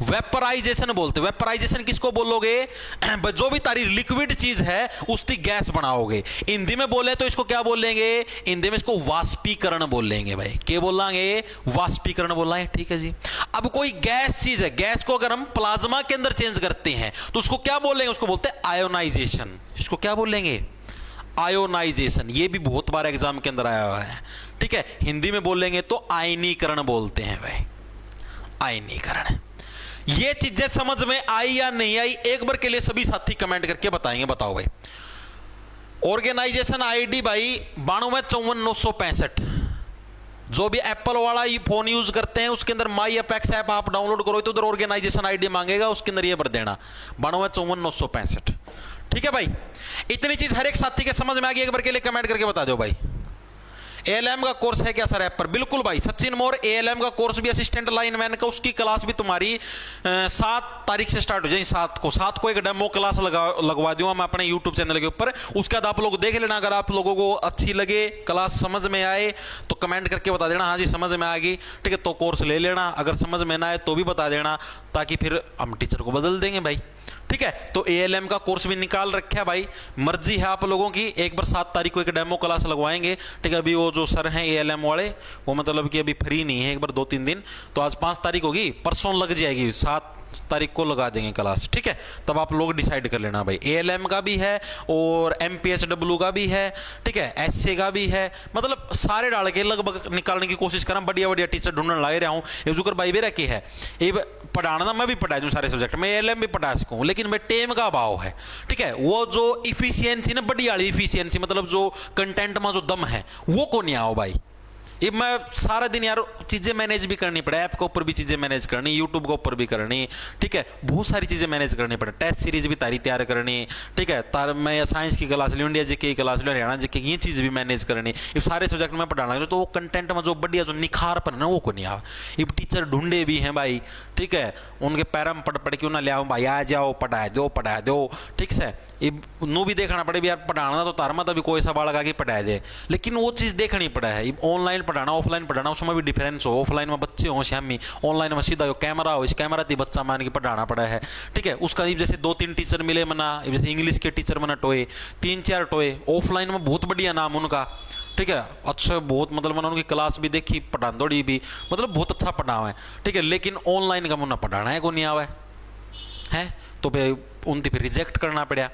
Speaker 1: वेपराइजेशन बोलते हैं। वेपराइजेशन किसको बोलोगे? जो भी तारी लिक्विड चीज है उसकी गैस बनाओगे। हिंदी में बोले तो इसको क्या बोलेंगे? हिंदी में इसको वाष्पीकरण बोलेंगे भाई। क्या बोलेंगे? वाष्पीकरण बोलेंगे। ठीक है जी। अब कोई गैस चीज है, गैस को अगर हम प्लाज्मा के अंदर चेंज करते हैं तो उसको क्या बोलेंगे? उसको बोलते हैं आयोनाइजेशन। इसको क्या बोलेंगे? आयोनाइजेशन। ये भी बहुत बार एग्जाम के अंदर आया हुआ है। ठीक है, हिंदी में बोलेंगे तो आयनीकरण बोलते हैं भाई, आयनीकरण। ये चीजें समझ में आई या नहीं आई, एक बार के लिए सभी साथी कमेंट करके बताएंगे। बताओ भाई। ऑर्गेनाइजेशन आईडी भाई 92549665। जो भी एप्पल वाला ये फोन यूज करते हैं उसके अंदर माई अपेक्स ऐप आप डाउनलोड करो तो उधर ऑर्गेनाइजेशन आईडी मांगेगा, उसके अंदर ये भर देना 92549665। ठीक है भाई, इतनी चीज हर एक साथी के समझ में आ गई, एक बार के लिए कमेंट करके बता दो भाई। एएलएम का कोर्स है क्या सर ऐप पर? बिल्कुल भाई, सचिन मोर एएलएम का कोर्स भी, असिस्टेंट लाइनमैन का, उसकी क्लास भी तुम्हारी 7 तारीख से स्टार्ट हो जाएगी। 7 को एक डेमो क्लास लगवा दूंगा मैं अपने यूट्यूब चैनल के ऊपर। उसके बाद आप लोग देख लेना, अगर आप लोगों को अच्छी लगे, क्लास समझ में आए तो कमेंट करके बता देना हाँ जी समझ में आ गई, ठीक है, तो कोर्स ले लेना। अगर समझ में ना आए तो भी बता देना, ताकि फिर हम टीचर को बदल देंगे भाई। ठीक है, तो एएलएम का कोर्स भी निकाल रखा है भाई, मर्जी है आप लोगों की। एक बार 7 तारीख को एक डेमो क्लास लगवाएंगे। ठीक है, अभी वो जो सर हैं एएलएम वाले वो मतलब कि अभी फ्री नहीं है, एक बार 2-3 दिन, तो आज 5 तारीख होगी, परसों लग जाएगी, 7 तारीख को लगा देंगे क्लास। ठीक है, तब आप लोग डिसाइड कर लेना भाई। एएलएम का भी है और एमपीएसडब्ल्यू का भी है, ठीक है, एसए का भी है, मतलब सारे डाल के लगभग निकालने की कोशिश करें। बढ़िया बढ़िया टीचर ढूंढने लग रहा हूँ। ये जुकर भाई भी रखी है, ये पढ़ाना मैं भी पढ़ा दूँ सारे सब्जेक्ट में, एएलएम भी पढ़ा सकूँ, लेकिन भाई टेम का अभाव है। ठीक है, वो जो इफिशियंसी ना, बड़ी वाली इफिशियंसी, मतलब जो कंटेंट में जो दम है वो को नहीं आओ भाई। ये मैं सारा दिन यार चीजें मैनेज भी करनी पड़े, ऐप के ऊपर भी चीजें मैनेज करनी, यूट्यूब के ऊपर भी करनी, ठीक है, बहुत सारी चीजें मैनेज करनी पड़े, टेस्ट सीरीज भी तारी तैयार करनी, ठीक है, तार मैं साइंस की क्लास लूँ, इंडिया जीके की क्लास लूँ, हरियाणा जीके की, ये चीज भी मैनेज करनी। ये सारे सब्जेक्ट में पढ़ाना है तो वो कंटेंट में जो बढ़िया जो निखारपन है ना वो को नहीं आवा। ये टीचर ढूंढे भी हैं भाई, ठीक है, उनके पैर में पढ़ पढ़ क्यों ना ले आओ भाई, आ जाओ पढ़ा दो, ठीक है। नू भी देखना पड़े भी यार, पढ़ाना तो तार मत अभी कोई सा बालक आके पढ़ा दे, लेकिन वो चीज़ देखनी पड़ा है। ऑनलाइन पढ़ाना ऑफलाइन पढ़ाना उसमें भी डिफरेंस हो। ऑफलाइन में बच्चे हो श्यामी, ऑनलाइन में सीधा हो कैमरा हो, इस कैमरा थी बच्चा मान के पढ़ाना पड़ा है। ठीक है, उसका जैसे 2-3 टीचर मिले मना, जैसे इंग्लिश के टीचर मना टोए 3-4 टोए, ऑफलाइन में बहुत बढ़िया नाम उनका, ठीक है, अच्छा बहुत, मतलब मैंने उनकी क्लास भी देखी, पढ़ांदोड़ी भी, मतलब बहुत अच्छा पढ़ावा है। ठीक है, लेकिन ऑनलाइन का मुन्ना पढ़ाना है को नहीं आवा है, तो फिर उनकी फिर रिजेक्ट करना पड़ा।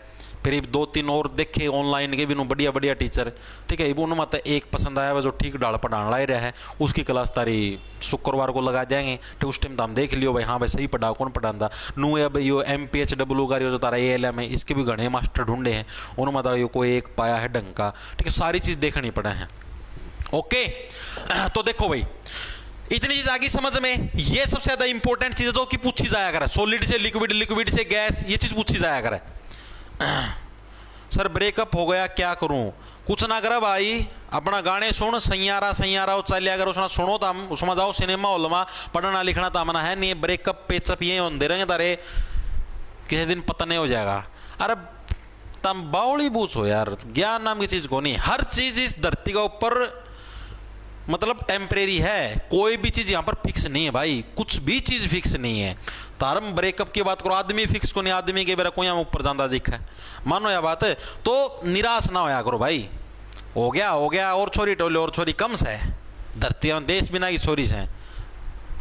Speaker 1: फिर 2-3 और देखे ऑनलाइन के भी बढ़िया बढ़िया टीचर, ठीक है, उन्होंने मत एक पसंद आया जो ठीक डाल पढ़ाने ला रहा है, उसकी क्लास तारी शुक्रवार को लगा जाएंगे। ठीक, उस टाइम तो हम देख लियो भाई हाँ भाई सही पढ़ा कौन पढ़ाता नू है भाई। यो एमपीएचडब्ल्यू का जो तारा एएलएम है, इसके भी घने मास्टर ढूंढे हैं, उन्होंने मतलब यो कोई एक पाया है ढंग का। ठीक है, सारी चीज़ देखनी पड़ा है। ओके, तो देखो भाई इतनी चीज आ गई समझ में। ये सबसे ज्यादा इंपॉर्टेंट चीज है जो कि पूछी जाया करे, सॉलिड से लिक्विड, लिक्विड से गैस, ये चीज पूछी जाया करे। सर ब्रेकअप हो गया क्या करूं? कुछ ना करे भाई, अपना गाने सुन, सैयारा सैयारा चलिया करो, उसना सुनो तम, उसमें जाओ सिनेमा हॉल में, पढ़ना लिखना तामना है नहीं, ब्रेकअप पेचअप ये होते रहेंगे तारे, किसी दिन पता नहीं हो जाएगा। अरे तम बावली बूझ हो यार, ज्ञान नाम की चीज को नहीं। हर चीज इस धरती का ऊपर मतलब टेम्परेरी है, कोई भी चीज यहां पर फिक्स नहीं है भाई, कुछ भी चीज फिक्स नहीं है। तारम ब्रेकअप की बात करो, आदमी फिक्स को नहीं, आदमी के बेरा कोई ऊपर जाता दिखा है, मानो यह बात है। तो निराश ना होया करो भाई, हो गया और छोरी टोले और छोरी कम से धरती में, देश बिना की छोरी से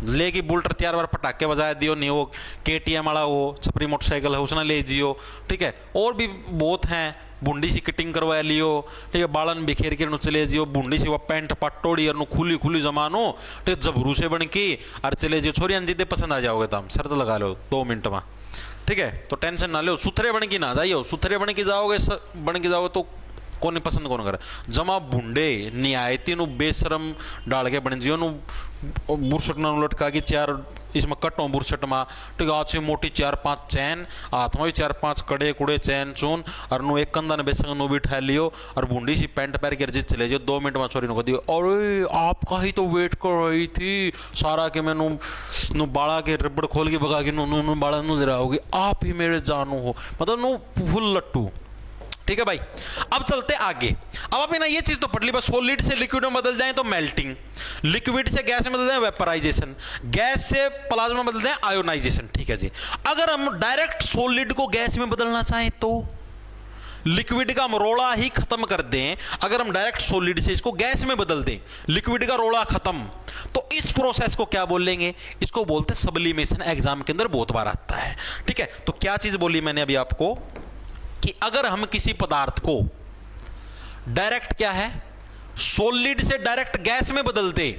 Speaker 1: लेगी बुलेट 4 बार पटाखे बजाए दियो नहीं, वो KTM वाला वो छपरी मोटरसाइकिल है उसने ले जियो, ठीक है। और भी बहुत हैं, बूंदी सी कटिंग करवा लियो, ठीक है, बालन बिखेर के चले जियो, बूंदी सी वो पैंट पटोड़ी और खुली खुली जमानो, ठीक है, जबरू से बन की और चले जियो। छोरी अंजीदे पसंद आ जाओगे तुम, शर्त लगा लो 2 मिनट में, ठीक है। तो टेंशन ना लो, सुथरे बन की ना जाइयो, सुथरे बन के जाओगे तो कौन पसंद कौन करे। जमा भूडे नियायती नु बेशरम डाल के बन जियो नु बुरसट न लटका के 4 इसमें कटो बुरसट में, ठीक है, अच्छी मोटी 4-5 चैन, हाथ में भी 4-5 कड़े कुड़े चैन चून और नु एक कंधा ने बेसन नु भी उठा लियो और बूंदी सी पैंट पैर के चले जाओ। 2 मिनट में छोरी नु दियो, अरे आपका ही तो वेट कर रही थी सारा के मैं नु बाड़ा के रबड़ खोल के भगा के नु बाड़ा नु दे रहा होगी, आप ही मेरे जानू हो, मतलब नु फुल लट्टू, ठीक है भाई। अब चलते आगे। अब आपने ना ये चीज तो पढ़ ली, बस सॉलिड से लिक्विड में बदल जाए तो मेल्टिंग, लिक्विड से गैस में बदल जाए वेपराइजेशन, गैस से प्लाज्मा में बदल जाए आयोनाइजेशन, ठीक है जी। अगर हम डायरेक्ट सॉलिड को गैस में बदलना चाहें तो लिक्विड का हम रोड़ा ही खत्म कर दें, अगर हम डायरेक्ट सॉलिड से इसको गैस में बदल दें, लिक्विड का रोड़ा खत्म, तो इस प्रोसेस को क्या बोलेंगे? इसको बोलते हैं सब्लिमेशन। एग्जाम के अंदर बहुत बार आता है, ठीक है। तो क्या चीज बोली मैंने अभी आपको कि अगर हम किसी पदार्थ को डायरेक्ट क्या है सॉलिड से डायरेक्ट गैस में बदल दे,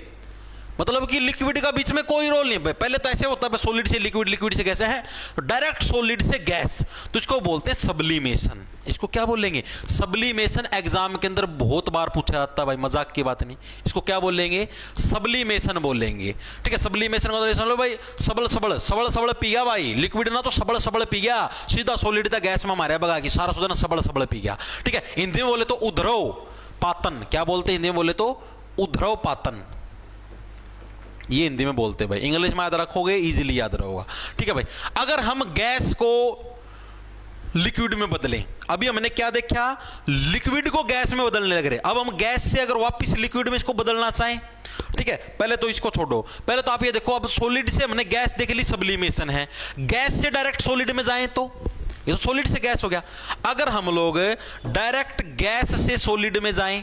Speaker 1: मतलब कि लिक्विड का बीच में कोई रोल नहीं है। पहले तो ऐसे होता है सॉलिड से लिक्विड, लिक्विड से गैस है, डायरेक्ट सॉलिड से गैस, तो इसको बोलते हैं सब्लिमेशन। इसको क्या बोलेंगे? सब्लिमेशन। एग्जाम के अंदर बहुत बार पूछा जाता है भाई, मजाक की बात नहीं। इसको क्या बोलेंगे? सब्लिमेशन बोलेंगे, ठीक है। सब्लिमेशन को समझ लो भाई, सबल सबल सबल सबल पी गया भाई, लिक्विड ना तो सबल सबल पी गया, सीधा सॉलिड था गैस में मारे बगा की सारा सोचना सबल सबल पी गया, ठीक है। हिंदी में बोले तो उद्रव पातन, क्या बोलते हैं हिंदी में बोले तो? उद्रव पातन, ये हिंदी में बोलते हैं भाई, इंग्लिश में याद रखोगे इजीली याद रहेगा, ठीक है भाई। अगर हम गैस को लिक्विड में बदलें, अभी हमने क्या देखा, लिक्विड को गैस में बदलने लग रहे, अब हम गैस से अगर वापस लिक्विड में इसको बदलना चाहें, ठीक है, पहले तो इसको छोड़ो, पहले तो आप ये देखो, अब सॉलिड से हमने गैस देख ली, सब्लिमेशन है। गैस से डायरेक्ट सॉलिड में जाएं तो ये तो सॉलिड से गैस हो गया। अगर हम लोग डायरेक्ट गैस से सॉलिड में जाएं,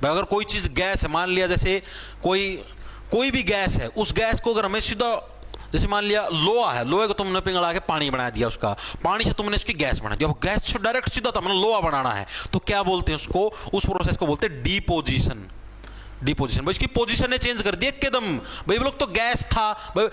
Speaker 1: अगर कोई चीज गैस है, मान लिया जैसे कोई भी गैस है, उस गैस को अगर हमें सीधा, जैसे मान लिया लोहा है, लोहे को तुमने पिघला के पानी बना दिया, उसका पानी से तुमने इसकी गैस बना दिया, वो गैस से डायरेक्ट सीधा तुमने लोहा बनाना है, तो क्या बोलते हैं उसको? उस प्रोसेस को बोलते हैं डिपोजिशन। डिपोजिशन भाई, इसकी पोजीशन ने चेंज कर दिया एकदम भाई, वो लोग तो गैस था भाई,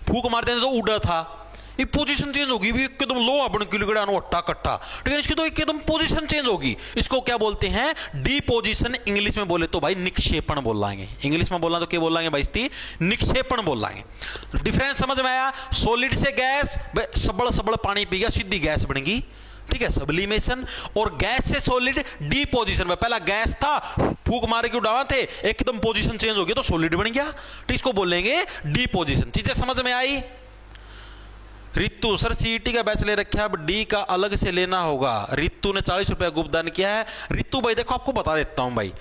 Speaker 1: फूक मारते थे तो उड़ा था, ये पोजीशन चेंज होगी भी, एकदम लोहा बन के लिगड़ा अट्टा कट्टा, ठीक है, इसकी तो एकदम पोजीशन चेंज होगी। इसको क्या बोलते हैं? डिपोजिशन। इंग्लिश में बोले तो भाई निक्षेपण बोल लाएंगे, इंग्लिश में बोलना तो क्या बोल लाएंगे भाई? इसकी निक्षेपण बोल लाएंगे। डिफरेंस समझ में आया? सॉलिड से गैस, सबड़ सबड़ पानी पी गया, सीधी गैस बनेगी, ठीक है, सब्लिमेशन। और गैस से सॉलिड, डिपोजिशन में पहला गैस था, फूक मारे के उड़ावा थे, एकदम पोजीशन चेंज हो गया तो सॉलिड बन गया, तो इसको बोलेंगे डिपोजिशन। चीजें समझ में आई? रितु सर सीईटी का बैच ले रखा है, अब डी का अलग से लेना होगा। रितु ने 40 रुपया गुप्तदान किया है। रितु भाई देखो आपको बता देता हूं भाई,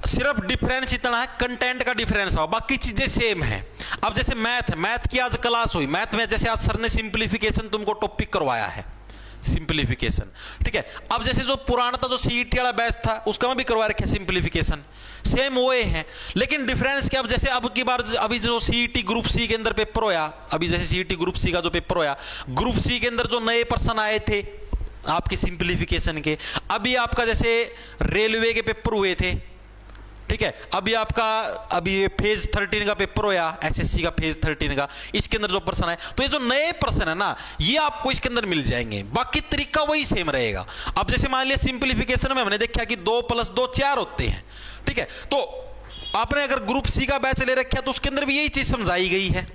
Speaker 1: सिर्फ डिफरेंस इतना है, कंटेंट का डिफरेंस हो, बाकी चीजें सेम है। अब जैसे मैथ है, मैथ की आज क्लास हुई, मैथ में जैसे आज सर ने सिंप्लीफिकेशन तुमको टॉपिक करवाया है, सिंप्लीफिकेशन, ठीक है। अब जैसे जो पुराना था, जो सीईटी वाला बैच था, उसका में भी करवा रखे सिंप्लीफिकेशन, सेम वो हैं, लेकिन डिफरेंस क्या? अब जैसे अब की बार अभी जो सीईटी ग्रुप सी के अंदर पेपर होया, अभी जैसे सीईटी ग्रुप सी का जो पेपर होया, ग्रुप सी के अंदर जो नए पर्सन आए थे आपके सिंप्लीफिकेशन के, अभी आपका जैसे रेलवे के पेपर हुए थे, ठीक है, अभी ये फेज 13 का पेपर होया, एसएससी का फेज 13 का, इसके अंदर जो पर्सन है, तो ये जो नए पर्सन है ना, ये आपको इसके अंदर मिल जाएंगे, बाकी तरीका वही सेम रहेगा। अब जैसे मान लिया सिंप्लीफिकेशन में हमने देखा कि 2 + 2 4 होते हैं, ठीक है, तो आपने अगर ग्रुप सी का बैच ले रखा तो उसके अंदर भी यही चीज समझाई गई है।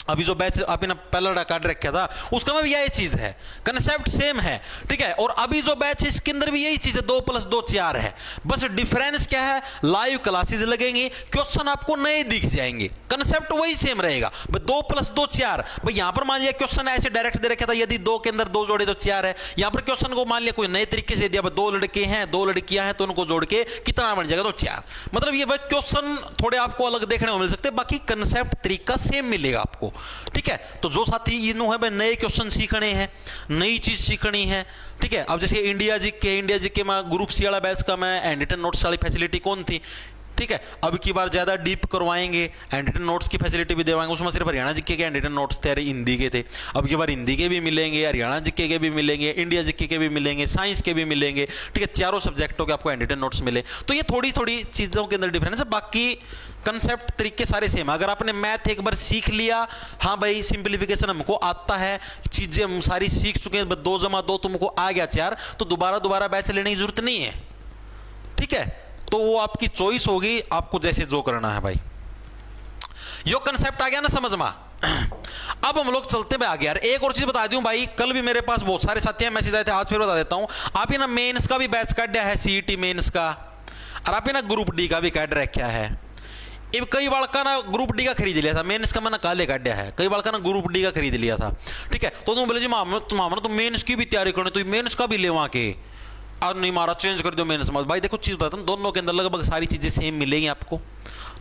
Speaker 1: अभी जो बैच आपने पहला काट रखा था उसका में भी यही चीज है, कंसेप्ट सेम है, ठीक है। और अभी जो बैच है इसके अंदर भी यही चीज है, 2 + 2 4 है। बस डिफरेंस क्या है, लाइव क्लासेस लगेंगी, क्वेश्चन आपको नए दिख जाएंगे, कंसेप्ट वही सेम रहेगा। 2 + 2 4। भाई यहां पर मान लिया क्वेश्चन ऐसे डायरेक्ट दे रखा था, यदि 2 के अंदर 2 जोड़े तो 4 है। यहां पर क्वेश्चन को मान लिया कोई नए तरीके से दिया, 2 लड़के हैं 2 लड़कियां हैं तो उनको जोड़ के कितना बन जाएगा, तो 4। मतलब ये भाई क्वेश्चन थोड़े आपको अलग देखने को मिल सकते हैं, बाकी कंसेप्ट तरीका सेम मिलेगा आपको, ठीक है। तो जो साथी इन्हों है भाई नए क्वेश्चन सीखने हैं, नई चीज सीखनी है, ठीक है। अब जैसे इंडिया जीके में ग्रुप सी वाला बैच का मैं हैंड रिटन नोट्स वाली फैसिलिटी कौन थी, ठीक है। अब की बार ज्यादा डीप करवाएंगे, हैंड रिटन नोट्स की फैसिलिटी भी देवाएंगे। उसमें सिर्फ हरियाणा जीके के हैंड रिटन नोट्स थे, हिंदी के थे। अब की बार हिंदी के भी मिलेंगे, हरियाणा जीके के भी मिलेंगे, इंडिया जीके के भी मिलेंगे, साइंस के भी मिलेंगे, ठीक है। चारों सब्जेक्टों के आपको हैंड रिटन नोट्स मिले। तो ये थोड़ी थोड़ी चीजों के अंदर डिफरेंस है, बाकी कंसेप्ट तरीके सारे सेम। अगर आपने मैथ एक बार सीख लिया, हाँ भाई सिंप्लीफिकेशन हमको आता है, चीजें हम सारी सीख चुके हैं, 2 + 2 तुमको आ गया 4, तो दोबारा बैच लेने की जरूरत नहीं है, ठीक है। तो वो आपकी चॉइस होगी, आपको जैसे जो करना है भाई। यो कंसेप्ट आ गया ना समझ में। अब हम लोग चलते हैं आगे यार। एक और चीज बता दूं भाई, कल भी मेरे पास बहुत सारे साथी मैसेज आए थे, आज फिर बता देता हूं। आप ही ना मेंस का भी बैच काटा है, सीईटी मेंस का, और आप ही ना ग्रुप डी का भी काट रखा है। कई बार का ना ग्रुप डी का खरीद लिया था, मेंस का मैंने काले काटा है, कई बार का ना ग्रुप डी का खरीद लिया था, ठीक है। तो तुम बोले जी मामला तो मेंस की भी तैयारी करनी, तो मेंस का भी ले वहां के, और नहीं मारा चेंज कर दो मेंस में। भाई देखो चीज बताता हूं, दोनों के अंदर लगभग सारी चीजें सेम मिलेंगी आपको,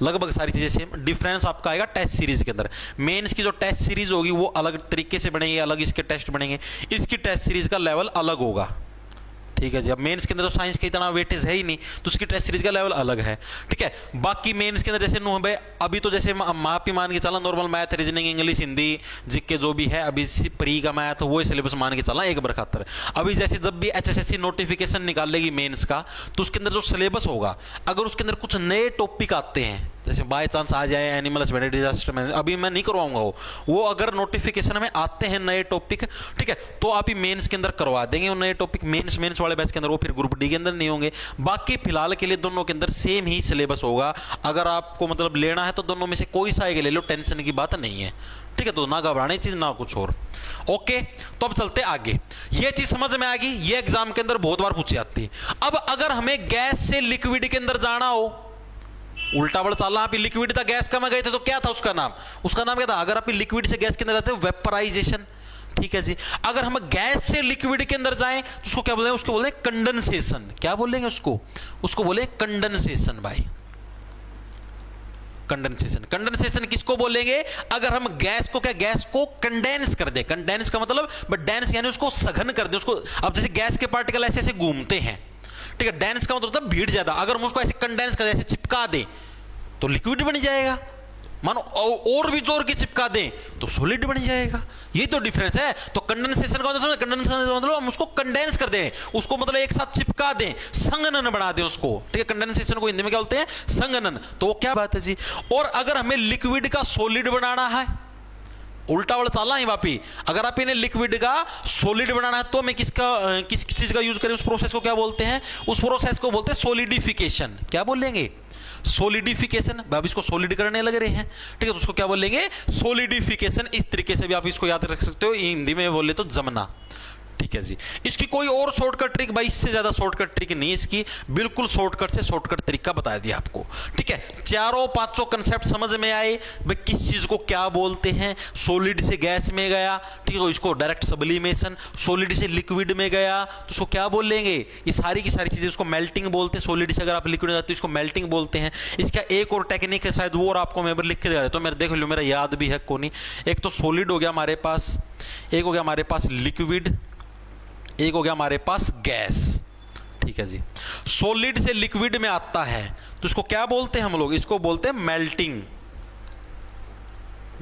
Speaker 1: लगभग सारी चीजें सेम। डिफरेंस आपका आएगा टेस्ट सीरीज के अंदर। मेंस की जो टेस्ट सीरीज होगी वो अलग तरीके से बनेगी, अलग इसके टेस्ट बनेंगे, इसकी टेस्ट सीरीज का लेवल अलग होगा, ठीक है जी। अब मेंस के अंदर तो साइंस का इतना वेटेज है ही नहीं, तो उसकी टेस्ट सीरीज का लेवल अलग है, ठीक है। बाकी मेंस के अंदर जैसे नो भाई अभी तो जैसे माप ही मान के चला, normal math, reasoning, English, Hindi, GK जो भी है, अभी प्री का मैथ वो सिलेबस मान के चलना एक बार खातर। अभी जैसे जब भी एचएसएससी नोटिफिकेशन निकालेगी मेंस का, तो उसके अंदर जो सिलेबस होगा, अगर उसके अंदर कुछ नए टॉपिक आते हैं, जैसे बाय चांस आ जाए एनिमल हस्बेंड्री, डिजास्टर में, अभी मैं नहीं करवाऊंगा वो अगर नोटिफिकेशन में आते हैं नए टॉपिक, ठीक है, तो आप ही मेंस के अंदर करवा देंगे वो नए टॉपिक, मेंस वाले बैच के अंदर, वो फिर ग्रुप डी के अंदर नहीं होंगे। बाकी फिलहाल के लिए दोनों के अंदर सेम ही सिलेबस होगा। अगर आपको मतलब लेना है तो दोनों में से कोई सा एक ले लो, टेंशन की बात नहीं है, ठीक है। तो ना घबराने चीज ना कुछ और, ओके। तो अब चलते आगे। ये चीज समझ में आ गई, ये एग्जाम के अंदर बहुत बार पूछी जाती है। अब अगर हमें गैस से लिक्विड के अंदर जाना हो, उल्टा बड़ चालना, आप लिक्विड था गैस का में गए थे तो क्या था उसका नाम क्या था? अगर आप लिक्विड से गैस के अंदर जाते हो वेपराइजेशन, ठीक है जी। अगर हम गैस से लिक्विड के अंदर जाएं तो उसको क्या बोलेंगे? उसको बोलते हैं कंडेंसेशन। क्या बोलेंगे उसको बोले कंडेंसेशन भाई, कंडेंसेशन। कंडेंसेशन किसको बोलेंगे? अगर हम गैस को कंडेंस कर दे। कंडेंस का मतलब डेंस यानी उसको सघन कर दे उसको। अब जैसे गैस के पार्टिकल ऐसे ऐसे घूमते हैं, ठीक है, डेंस का मतलब होता है भीड़ ज्यादा। अगर हम उसको ऐसे कंडेंस कर दे, ऐसे चिपका दे तो लिक्विड बन जाएगा। मानो और भी जोर की चिपका दें तो सॉलिड बन जाएगा। ये तो डिफरेंस है। तो कंडेंसेशन का मतलब, कंडेंसेशन का मतलब हम उसको कंडेंस कर दें, उसको मतलब एक साथ चिपका दें, संघनन बना दें उसको, ठीक है। कंडेंसेशन को हिंदी में क्या बोलते हैं? संघनन। तो वो क्या बात है जी। और अगर हमें लिक्विड का सॉलिड बनाना है, उल्टा वाला चालना है वापी, अगर आप इन्हें लिक्विड का सॉलिड बनाना है तो हमें किस चीज का यूज करें? उस प्रोसेस को क्या बोलते हैं? उस प्रोसेस को बोलते हैं सॉलिडिफिकेशन। क्या बोलेंगे? सॉलिडिफिकेशन। अब इसको सॉलिड करने लग रहे हैं, ठीक है, तो उसको क्या बोलेंगे? सॉलिडिफिकेशन। इस तरीके से भी आप इसको याद रख सकते हो, हिंदी में बोले तो जमना, ठीक है जी। इसकी कोई और शॉर्टकट ट्रिक भाई, इससे ज्यादा शॉर्टकट ट्रिक नहीं इसकी, बिल्कुल शॉर्टकट से शॉर्टकट तरीका बता दिया आपको, ठीक है। चारों पांचों कंसेप्ट समझ में आए भाई, किस चीज को क्या बोलते हैं। सॉलिड से गैस में गया, ठीक है, इसको डायरेक्ट सब्लिमेशन। सॉलिड से लिक्विड में गया तो उसको क्या बोलेंगे? ये सारी की सारी चीजें उसको मेल्टिंग बोलते हैं। सॉलिड से अगर आप लिक्विड में जाते हो इसको मेल्टिंग बोलते हैं। इसका एक और टेक्निक है शायद, वो और आपको मैं लिख के दे देता हूं, मेरे देख लो, मेरा याद भी है कोनी। एक तो सॉलिड हो गया हमारे पास, एक हो गया हमारे पास लिक्विड, एक हो गया हमारे पास गैस, ठीक है जी। सॉलिड से लिक्विड में आता है तो इसको क्या बोलते हैं हम लोग? इसको बोलते हैं मेल्टिंग,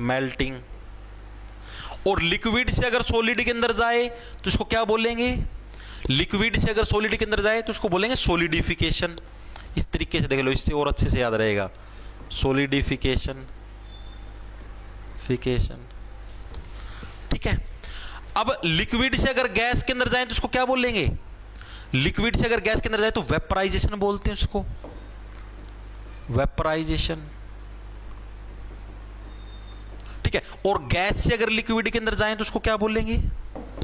Speaker 1: मेल्टिंग। और लिक्विड से अगर सॉलिड के अंदर जाए तो इसको क्या बोलेंगे? लिक्विड से अगर सॉलिड के अंदर जाए तो इसको बोलेंगे सॉलिडिफिकेशन। इस तरीके से देख लो, इससे और अच्छे से याद रहेगा। सॉलिडिफिकेशन, ठीक है। अब लिक्विड से अगर गैस के अंदर जाए तो उसको क्या बोलेंगे? लिक्विड से अगर गैस के अंदर जाए तो वेपराइजेशन बोलते हैं उसको, वेपराइजेशन, ठीक है। और गैस से अगर लिक्विड के अंदर जाएं तो उसको क्या बोलेंगे,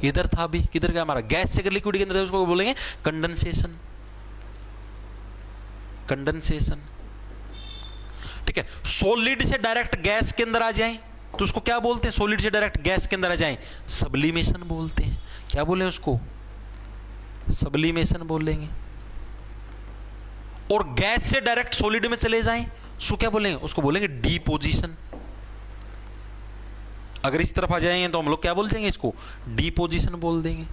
Speaker 1: इधर था भी, किधर गया हमारा, गैस से अगर लिक्विड के अंदर जाए उसको बोलेंगे कंडेंसेशन, कंडेंसेशन, ठीक है। सॉलिड से डायरेक्ट गैस के अंदर आ जाएं तो उसको क्या बोलते हैं, सॉलिड से डायरेक्ट गैस के अंदर आ जाएं सब्लिमेशन बोलते हैं। क्या बोले उसको, सब्लिमेशन बोलेंगे। और गैस से डायरेक्ट सॉलिड में चले जाएं उसको क्या बोलेंगे, उसको बोलेंगे डिपोजिशन। अगर इस तरफ आ जाएंगे तो हम लोग क्या बोल देंगे, इसको डिपोजिशन बोल देंगे,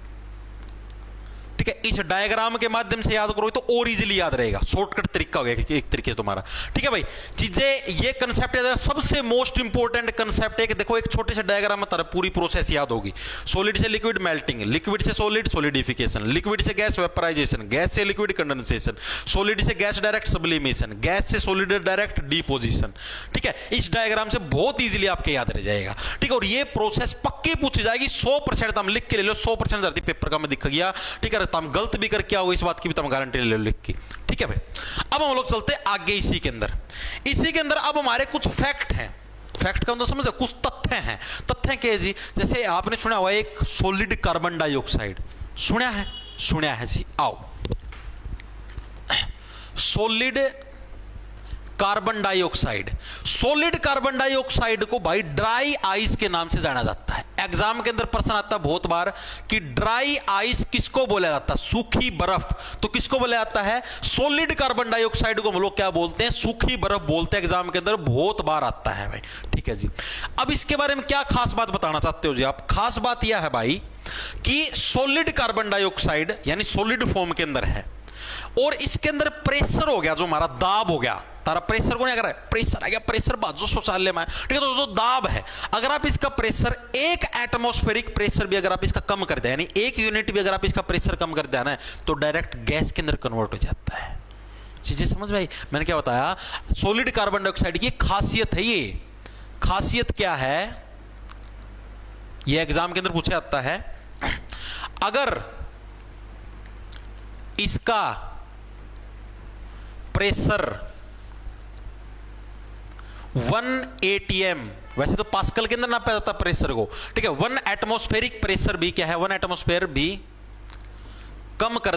Speaker 1: ठीक है। इस डायग्राम के माध्यम से याद करो तो और इजीली याद रहेगा, शॉर्टकट तरीका हो गया एक तरीके से तुम्हारा, ठीक है भाई। चीजें ये कंसेप्ट है, सबसे मोस्ट इंपॉर्टेंट कंसेप्ट है कि देखो एक छोटे से डायग्राम में तारा पूरी प्रोसेस याद होगी। सॉलिड से लिक्विड मेल्टिंग, लिक्विड से सॉलिड सॉलिडिफिकेशन, लिक्विड से गैस वेपराइजेशन, गैस से लिक्विड कंडेंसेशन, सॉलिड से गैस डायरेक्ट सब्लिमेशन, गैस से सॉलिड डायरेक्ट डिपोजिशन, ठीक है। इस डायग्राम से बहुत इजीली आपके याद रह जाएगा, ठीक है। और ये प्रोसेस पक्की पूछी जाएगी 100%, हम लिख के ले लो 100% पेपर का में दिख गया, ठीक है। हम गलत भी कर क्या होगा इस बात की भी तुम गारंटी ले लो लिख के, ठीक है भाई। अब हम लोग चलते आगे इसी के अंदर अब हमारे कुछ फैक्ट हैं, फैक्ट का मतलब समझ, कुछ तथ्य हैं। तथ्य क्या है जी, जैसे आपने सुना हुआ एक सॉलिड कार्बन डाइऑक्साइड, सुना है जी, आओ solid carbon dioxide, solid carbon dioxide को भाई ड्राई आइस के नाम से जाना जाता है। एग्जाम के अंदर प्रश्न आता है बहुत बार कि ड्राई आइस किसको बोला जाता है, सूखी बर्फ, तो किसको बोला जाता है, सॉलिड कार्बन डाइऑक्साइड को हम लोग क्या बोलते हैं, सूखी बर्फ बोलते हैं। एग्जाम के अंदर बहुत बार आता है भाई, ठीक है जी। अब इसके बारे में क्या खास बात बताना चाहते हो जी आप, खास बात यह है भाई कि सॉलिड कार्बन डाइऑक्साइड यानी सॉलिड फॉर्म के अंदर है, और इसके अंदर प्रेशर हो गया, जो हमारा दाब हो गया, तारा प्रेशर को नहीं अगर प्रेशर आ गया, प्रेशर बाजू शौचालय में, ठीक है। तो जो दाब है, अगर आप इसका प्रेशर एक एटमॉस्फेरिक प्रेशर भी अगर आप इसका कम कर दें, यानी एक यूनिट भी अगर आप इसका प्रेशर कम कर देना है तो डायरेक्ट गैस के अंदर कन्वर्ट हो जाता है। चीजें समझ में आई, मैंने क्या बताया, सॉलिड कार्बन डाइऑक्साइड की खासियत है, ये खासियत क्या है, ये एग्जाम के अंदर पूछा जाता है। अगर इसका प्रेशर 1 atm, वैसे तो पास्कल के अंदर नापा जाता है प्रेशर को, ठीक है। 1 एटमॉस्फेरिक प्रेशर भी क्या है, 1 एटमॉस्फेयर भी कम कर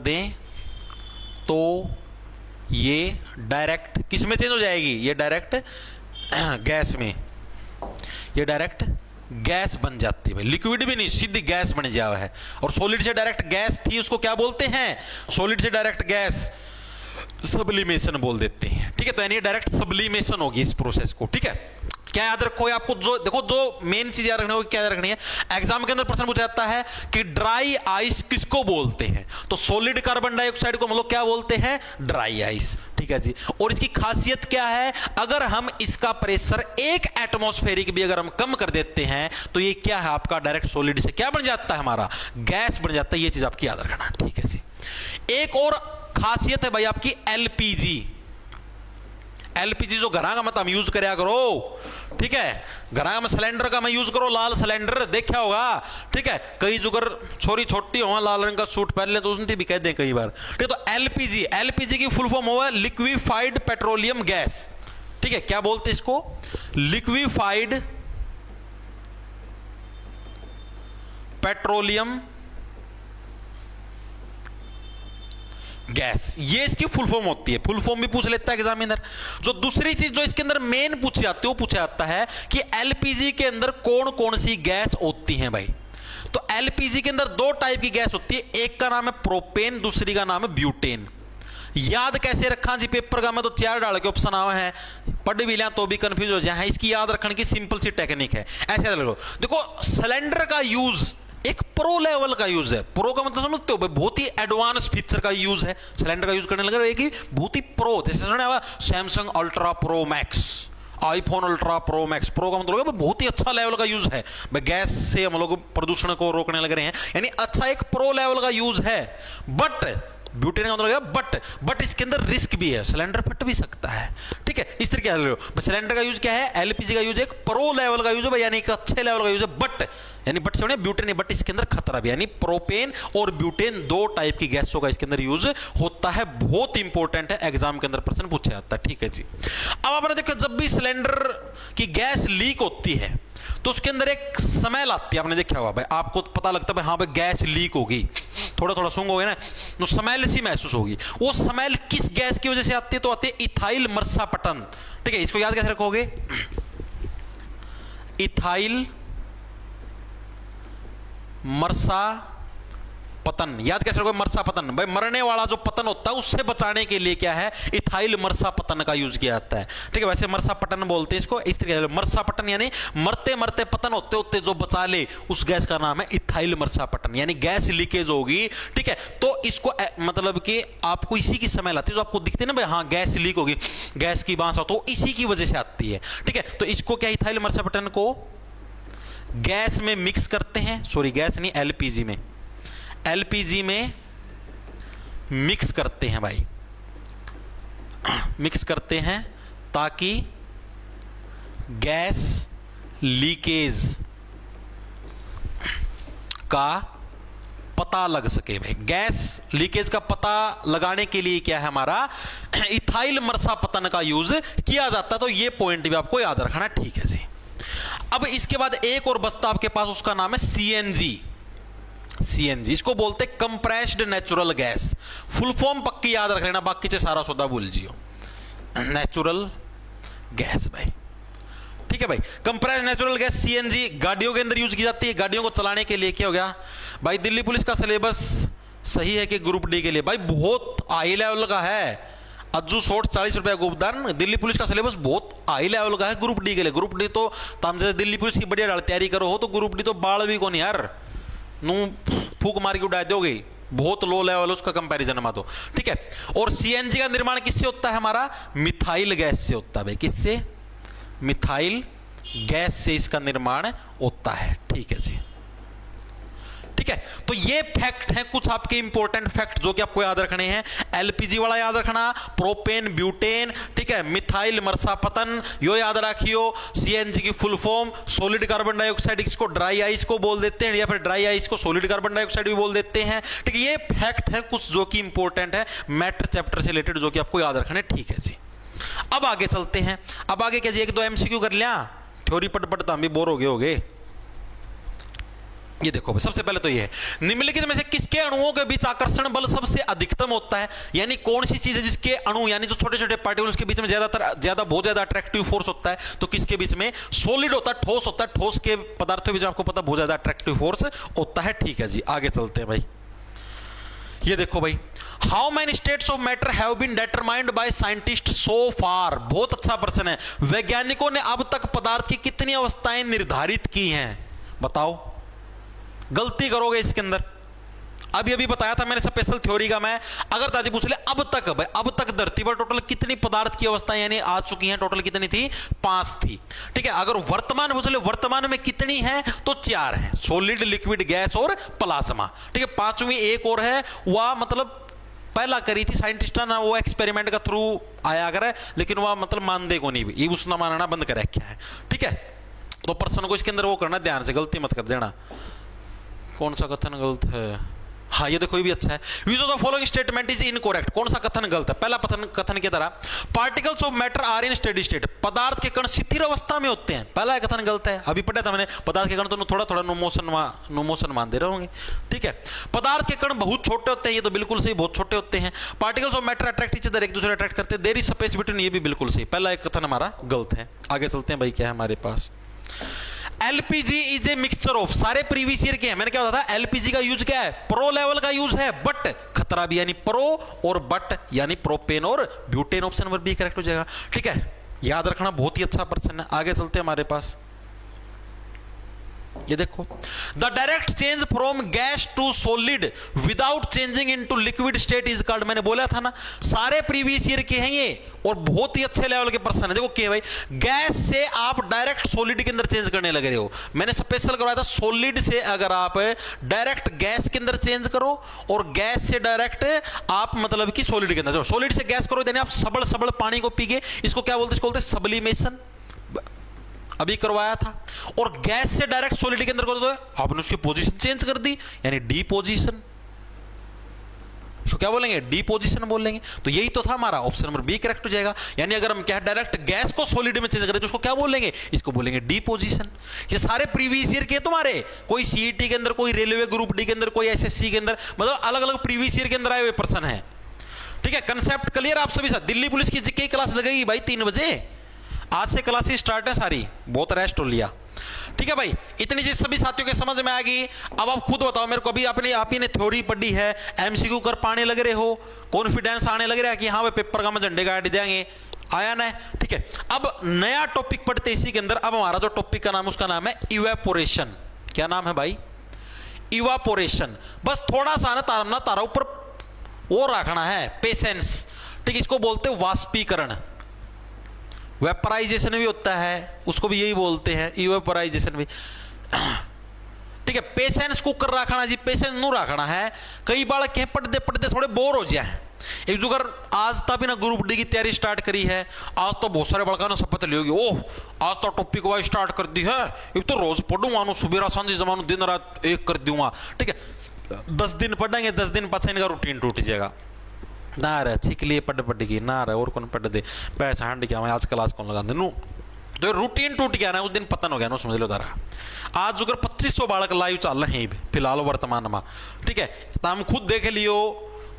Speaker 1: दें तो ये डायरेक्ट किस में चेंज हो जाएगी, ये डायरेक्ट गैस में, ये डायरेक्ट गैस बन जाती है भाई, लिक्विड भी नहीं, सीधी गैस बन जावा है। और सॉलिड से डायरेक्ट गैस थी उसको क्या बोलते हैं, सॉलिड से डायरेक्ट गैस सब्लिमेशन बोल देते हैं, ठीक है। तो यानी डायरेक्ट सब्लिमेशन होगी इस प्रोसेस को, ठीक है। क्या याद रखो आपको, जो देखो जो मेन चीज याद रखनी होगी, क्या याद रखनी है, एग्जाम के अंदर प्रश्न पूछा जाता है कि ड्राई आइस किसको बोलते हैं, तो सॉलिड कार्बन डाइऑक्साइड को हम लोग क्या बोलते हैं, ड्राई आइस, ठीक है जी। और इसकी खासियत क्या है, अगर हम इसका प्रेशर 1 एटमॉस्फेरिक भी अगर हम कम कर देते हैं तो ये क्या है आपका डायरेक्ट सॉलिड से क्या बन जाता है, हमारा गैस बन जाता है। ये चीज आपकी याद रखना, ठीक है जी। एक और खासियत है भाई आपकी एलपीजी, एलपीजी जो घरा का मत हम यूज करया करो, ठीक है। घरा में सिलेंडर का मैं यूज करो, लाल सिलेंडर देखा होगा, ठीक है। कई जुगर छोरी छोटी हो लाल रंग का सूट पहन ले तो उसने भी कह दें कई बार, ठीक है। तो एलपीजी, एलपीजी की फुल फॉर्म हुआ लिक्विफाइड पेट्रोलियम गैस, ठीक है। क्या बोलते इसको, लिक्विफाइड पेट्रोलियम गैस, ये इसकी फुल फॉर्म होती है, फुल फॉर्म भी पूछ लेता है एग्जामिनर। जो दूसरी चीज जो इसके अंदर मेन पूछी जाती है वो पूछा जाता है कि एलपीजी के अंदर कौन कौन सी गैस होती है भाई। तो एलपीजी के अंदर 2 टाइप की गैस होती है, एक का नाम है प्रोपेन, दूसरी का नाम है ब्यूटेन। याद कैसे रखा जी, पेपर का मैं तो 4 डाल के ऑप्शन आवे हैं, पढ़ भी लिया तो भी कंफ्यूज हो जाए। इसकी याद रखने की सिंपल सी टेक्निक है, ऐसे लगो, देखो सिलेंडर का यूज एक प्रो लेवल का यूज है, प्रो का मतलब समझते हो, बहुत ही एडवांस फीचर का यूज है, सिलेंडर का यूज करने लगे एक ही बहुत ही प्रो, जैसे सुना हुआ Samsung ultra pro max, iPhone ultra pro max, pro का मतलब बहुत ही अच्छा लेवल का यूज है भाई, गैस से हम लोग प्रदूषण को रोकने लग रहे हैं, यानी अच्छा एक प्रो लेवल का यूज है। बट ब्यूटेन का मतलब बट इसके अंदर रिस्क भी है, सिलेंडर फट भी सकता है। ठीक है, इस तरीके से सिलेंडर का यूज क्या है, एलपीजी का यूज एक प्रो लेवल का यूज है, यानी एक अच्छे लेवल का यूज है, बट यानी बट से ब्यूटेन, बट इसके अंदर खतरा भी, यानी प्रोपेन और ब्यूटेन दो टाइप की गैसों का इसके अंदर यूज होता है। बहुत इंपॉर्टेंट है, एग्जाम के अंदर प्रश्न पूछा जाता है। ठीक है जी। अब आपने देखो जब भी सिलेंडर की गैस लीक होती है तो उसके अंदर एक स्मेल आती है, आपने देखा होगा भाई, आपको पता लगता है भाई हाँ भाई गैस लीक होगी, थोड़ा थोड़ा सूंघोगे ना तो स्मेल सी महसूस होगी। वो स्मेल किस गैस की वजह से आती है, तो आती है इथाइल मर्सापटन। ठीक है, इसको याद कैसे रखोगे, इथाइल मर्सा पतन, याद कैसे रखोगे, मर्सा पतन। भाई मरने वाला जो पतन होता है उससे बचाने के लिए क्या है, इथाइल मर्सा पतन का यूज किया जाता है। ठीक है, वैसे मर्सा पटन बोलते हैं इसको, इस तरीके से मर्सा पटन यानी मरते मरते पतन होते होते जो बचा ले, उस गैस का नाम है इथाइल मर्सा पटन, यानी गैस लीकेज होगी। ठीक है, तो इसको मतलब कि आपको इसी की स्मेल आती है, जो आपको दिखती है ना भाई हाँ गैस लीक होगी, गैस की बांस तो इसी की वजह से आती है। ठीक है, तो इसको क्या इथाइल मर्सा पटन को गैस में मिक्स करते हैं, सॉरी गैस नहीं एलपीजी में, एलपीजी में मिक्स करते हैं भाई, मिक्स करते हैं ताकि गैस लीकेज का पता लग सके। भाई गैस लीकेज का पता लगाने के लिए क्या है हमारा, इथाइल मर्सापतन का यूज किया जाता है। तो ये पॉइंट भी आपको याद रखना है। ठीक है जी। अब इसके बाद एक और बचता आपके पास, उसका नाम है सीएनजी। सीएनजी इसको बोलते हैं compressed natural gas, full form पक्की याद रख लेना, बाकी से सारा सौदा भूल जियो, नेचुरल गैस भाई। ठीक है भाई, कंप्रेस्ड नेचुरल गैस सीएनजी गाड़ियों के अंदर यूज की जाती है। गाड़ियों को चलाने के लिए क्या हो गया भाई, दिल्ली पुलिस का सिलेबस सही है कि ग्रुप डी के लिए, भाई बहुत हाई लेवल का है। अज्जू 40 रुपया गुप्तान, दिल्ली पुलिस का सिलेबस बहुत हाई लेवल का है ग्रुप डी के लिए। ग्रुप डी तो तुम जैसे दिल्ली पुलिस की बढ़िया तैयारी करो हो तो ग्रुप डी तो बाल भी को नहीं यार, नू फूक मार के उड़ा दोगे, बहुत लो लेवल उसका कंपैरिजन में तो। ठीक है, और सीएनजी का निर्माण किससे होता है हमारा, मिथाइल गैस से होता है भाई, किससे, मिथाइल गैस से इसका निर्माण होता है। ठीक है जी। ठीक है, तो ये फैक्ट हैं कुछ आपके इंपॉर्टेंट फैक्ट जो कि आपको याद रखने हैं। एलपीजी वाला याद रखना, प्रोपेन ब्यूटेन, ठीक है, मिथाइल मर्सापतन यो याद रखियो, सीएनजी की full form solid carbon dioxide, इसको ड्राई आइस को बोल देते हैं, या फिर ड्राई आइस को सॉलिड कार्बन डाइऑक्साइड भी बोल देते हैं। ठीक है, ये फैक्ट है कुछ जो कि इंपॉर्टेंट है मैटर चैप्टर से रिलेटेड, जो कि आपको याद रखने। ठीक है जी। अब आगे चलते हैं। अब आगे क्या जी, एक दो एमसीक्यू कर लिया, थ्योरी पढ़ पढ़ तो हम भी बोर हो गए। ये देखो सबसे पहले तो ये है, निम्नलिखित में से किसके अणुओं के बीच आकर्षण बल सबसे अधिकतम होता है, यानी कौन सी चीज है जिसके अणु यानी जो छोटे छोटे पार्टिकल्स के बीच में बहुत ज्यादा अट्रैक्टिव फोर्स होता है, तो किसके बीच में, सॉलिड होता है, ठोस होता है, ठोस के पदार्थों के बीच आपको पता बहुत ज्यादा अट्रैक्टिव फोर्स होता है। ठीक है जी, आगे चलते हैं भाई। ये देखो भाई, how many states of matter have been determined by scientist so far, बहुत अच्छा प्रश्न है। वैज्ञानिकों ने अब तक पदार्थ की कितनी अवस्थाएं निर्धारित की हैं, बताओ। गलती करोगे इसके अंदर, अभी बताया था मैंने स्पेशल थ्योरी का। मैं अगर दादी पूछ ले अब तक भाई, अब तक धरती पर टोटल कितनी पदार्थ की अवस्थाएं यानी आ चुकी हैं, टोटल कितनी थी, 5 थी। ठीक है, अगर वर्तमान पूछ ले वर्तमान में कितनी है, तो 4 है, सॉलिड, लिक्विड, गैस और प्लाज्मा। ठीक है, 5वीं एक और है, वह मतलब पहला करी थी साइंटिस्ट ना, वो एक्सपेरिमेंट का थ्रू आया करे, लेकिन वह मतलब मान दे को नहीं भी, उसने मानना बंद कर रखा है। ठीक है, तो पर्सन को इसके अंदर वो करना, ध्यान से गलती मत कर देना। कौन सा कथन गलत है, हाँ ये देखो ये भी अच्छा है। Use of the following statement is incorrect, कौन सा कथन गलत है। पहला कथन की तरह particles of matter are in steady state, पदार्थ के कण स्थिर अवस्था में होते हैं, पहला कथन गलत है। अभी पढ़ा था मैंने, पदार्थ के कण तो थोड़ा थोड़ा नो मोशन मान दे रहे होंगे। ठीक है, पदार्थ के कण बहुत छोटे होते हैं, ये तो बिल्कुल सही, बहुत छोटे होते हैं। Particles of matter attract each other, एक दूसरे अट्रैक्ट करते हैं। देयर इज स्पेस बिटवीन, ये भी बिल्कुल सही, पहला एक कथन हमारा गलत है। आगे चलते हैं भाई, क्या है हमारे पास, LPG is a mixture of, सारे प्रीवियस ईयर के हैं, मैंने क्या बताया था, एलपीजी का यूज क्या है, प्रो लेवल का यूज है, बट खतरा भी, यानी प्रो और बट यानी प्रोपेन और butane, option number B correct हो जाएगा। ठीक है, याद रखना, बहुत ही अच्छा प्रश्न है। आगे चलते हैं हमारे पास, ये देखो, the direct change from gas to solid without changing into liquid state is called, मैंने बोला था ना, सारे प्रीवियस ईयर के हैं ये और बहुत ही अच्छे लेवल के प्रश्न है। देखो क्या भाई, गैस से आप डायरेक्ट सॉलिड के अंदर चेंज करने लग रहे हो, मैंने स्पेशल करवाया था सॉलिड से अगर आप डायरेक्ट गैस के अंदर चेंज करो और गैस से डायरेक्ट आप मतलब कि सॉलिड के अंदर, सॉलिड से गैस करो यानी आप सबल सबल पानी को पी गए, इसको क्या बोलते हैं, इसको बोलते हैं सब्लिमेशन, अभी करवाया था। और गैस से डायरेक्ट सॉलिड के अंदर कर दो, आपने उसकी पोजीशन चेंज कर दी यानी डिपोजिशन, इसको क्या बोलेंगे, डिपोजिशन बोलेंगे। तो यही तो था हमारा, ऑप्शन नंबर बी करेक्ट हो जाएगा। यानी अगर हम क्या डायरेक्ट गैस को सॉलिड में चेंज करें तो उसको क्या बोलेंगे, इसको बोलेंगे डिपोजिशन। ये सारे प्रीवियस ईयर के तुम्हारे, कोई सीईटी के अंदर, कोई रेलवे ग्रुप डी के अंदर, कोई एसएससी के अंदर, मतलब अलग अलग प्रीवियस ईयर के अंदर आए हुए प्रश्न है। ठीक है, कंसेप्ट क्लियर आप सभी साथ। दिल्ली पुलिस की जीके क्लास लगेगी भाई 3 बजे, आज से क्लासेस स्टार्ट है सारी, बहुत रेस्ट हो लिया। ठीक है भाई, इतनी चीज सभी साथियों के समझ में आ गई। अब आप खुद बताओ मेरे को, अभी आप ही ने थ्योरी पढ़ी है, एमसीक्यू कर पाने लग रहे हो, कॉन्फिडेंस आने लग रहा है कि हाँ भाई पेपर का हम झंडे गाड़ देंगे, आया ना। ठीक है, अब नया टॉपिक पढ़ते इसी के अंदर। अब हमारा जो टॉपिक का नाम, उसका नाम है इवेपोरेशन। क्या नाम है भाई, इवेपोरेशन। बस थोड़ा सा ना तारा ऊपर वो रखना है, पेशेंस। ठीक, इसको बोलते हैं वाष्पीकरण, वेपराइजेशन भी होता है, उसको भी यही बोलते हैं, इवेपोराइजेशन भी। ठीक है, पेशेंस को कर रखना जी, पेशेंस नू रखना है। कई बार कहीं पढ़ते पढ़ते थोड़े बोर हो जाए। एक जो अगर आज तक भी ना ग्रुप डी की तैयारी स्टार्ट करी है, आज तो बहुत सारे बड़का ने शपथ ली होगी, ओह आज तो टॉपिक वाइज स्टार्ट कर दी है, एक तो रोज पढ़ूंगा नु, सुबेरा सांझी जमानू दिन रात एक कर दूंगा। ठीक है, 10 दिन पढ़ेंगे, 10 दिन पाछा इनका रूटीन टूट जाएगा ना रे, छिकली पढ़ की ना रे, और कौन पढ़ दे पैसा हंड क्या, मैं आज क्लास कौन लगा देनू, तो रूटीन टूट गया ना, उस दिन पतन हो गया ना, समझ लो तारा। आज अगर 2500 बालक लाइव चल रहे हैं फिलहाल वर्तमान में। ठीक है, तो हम खुद देख लियो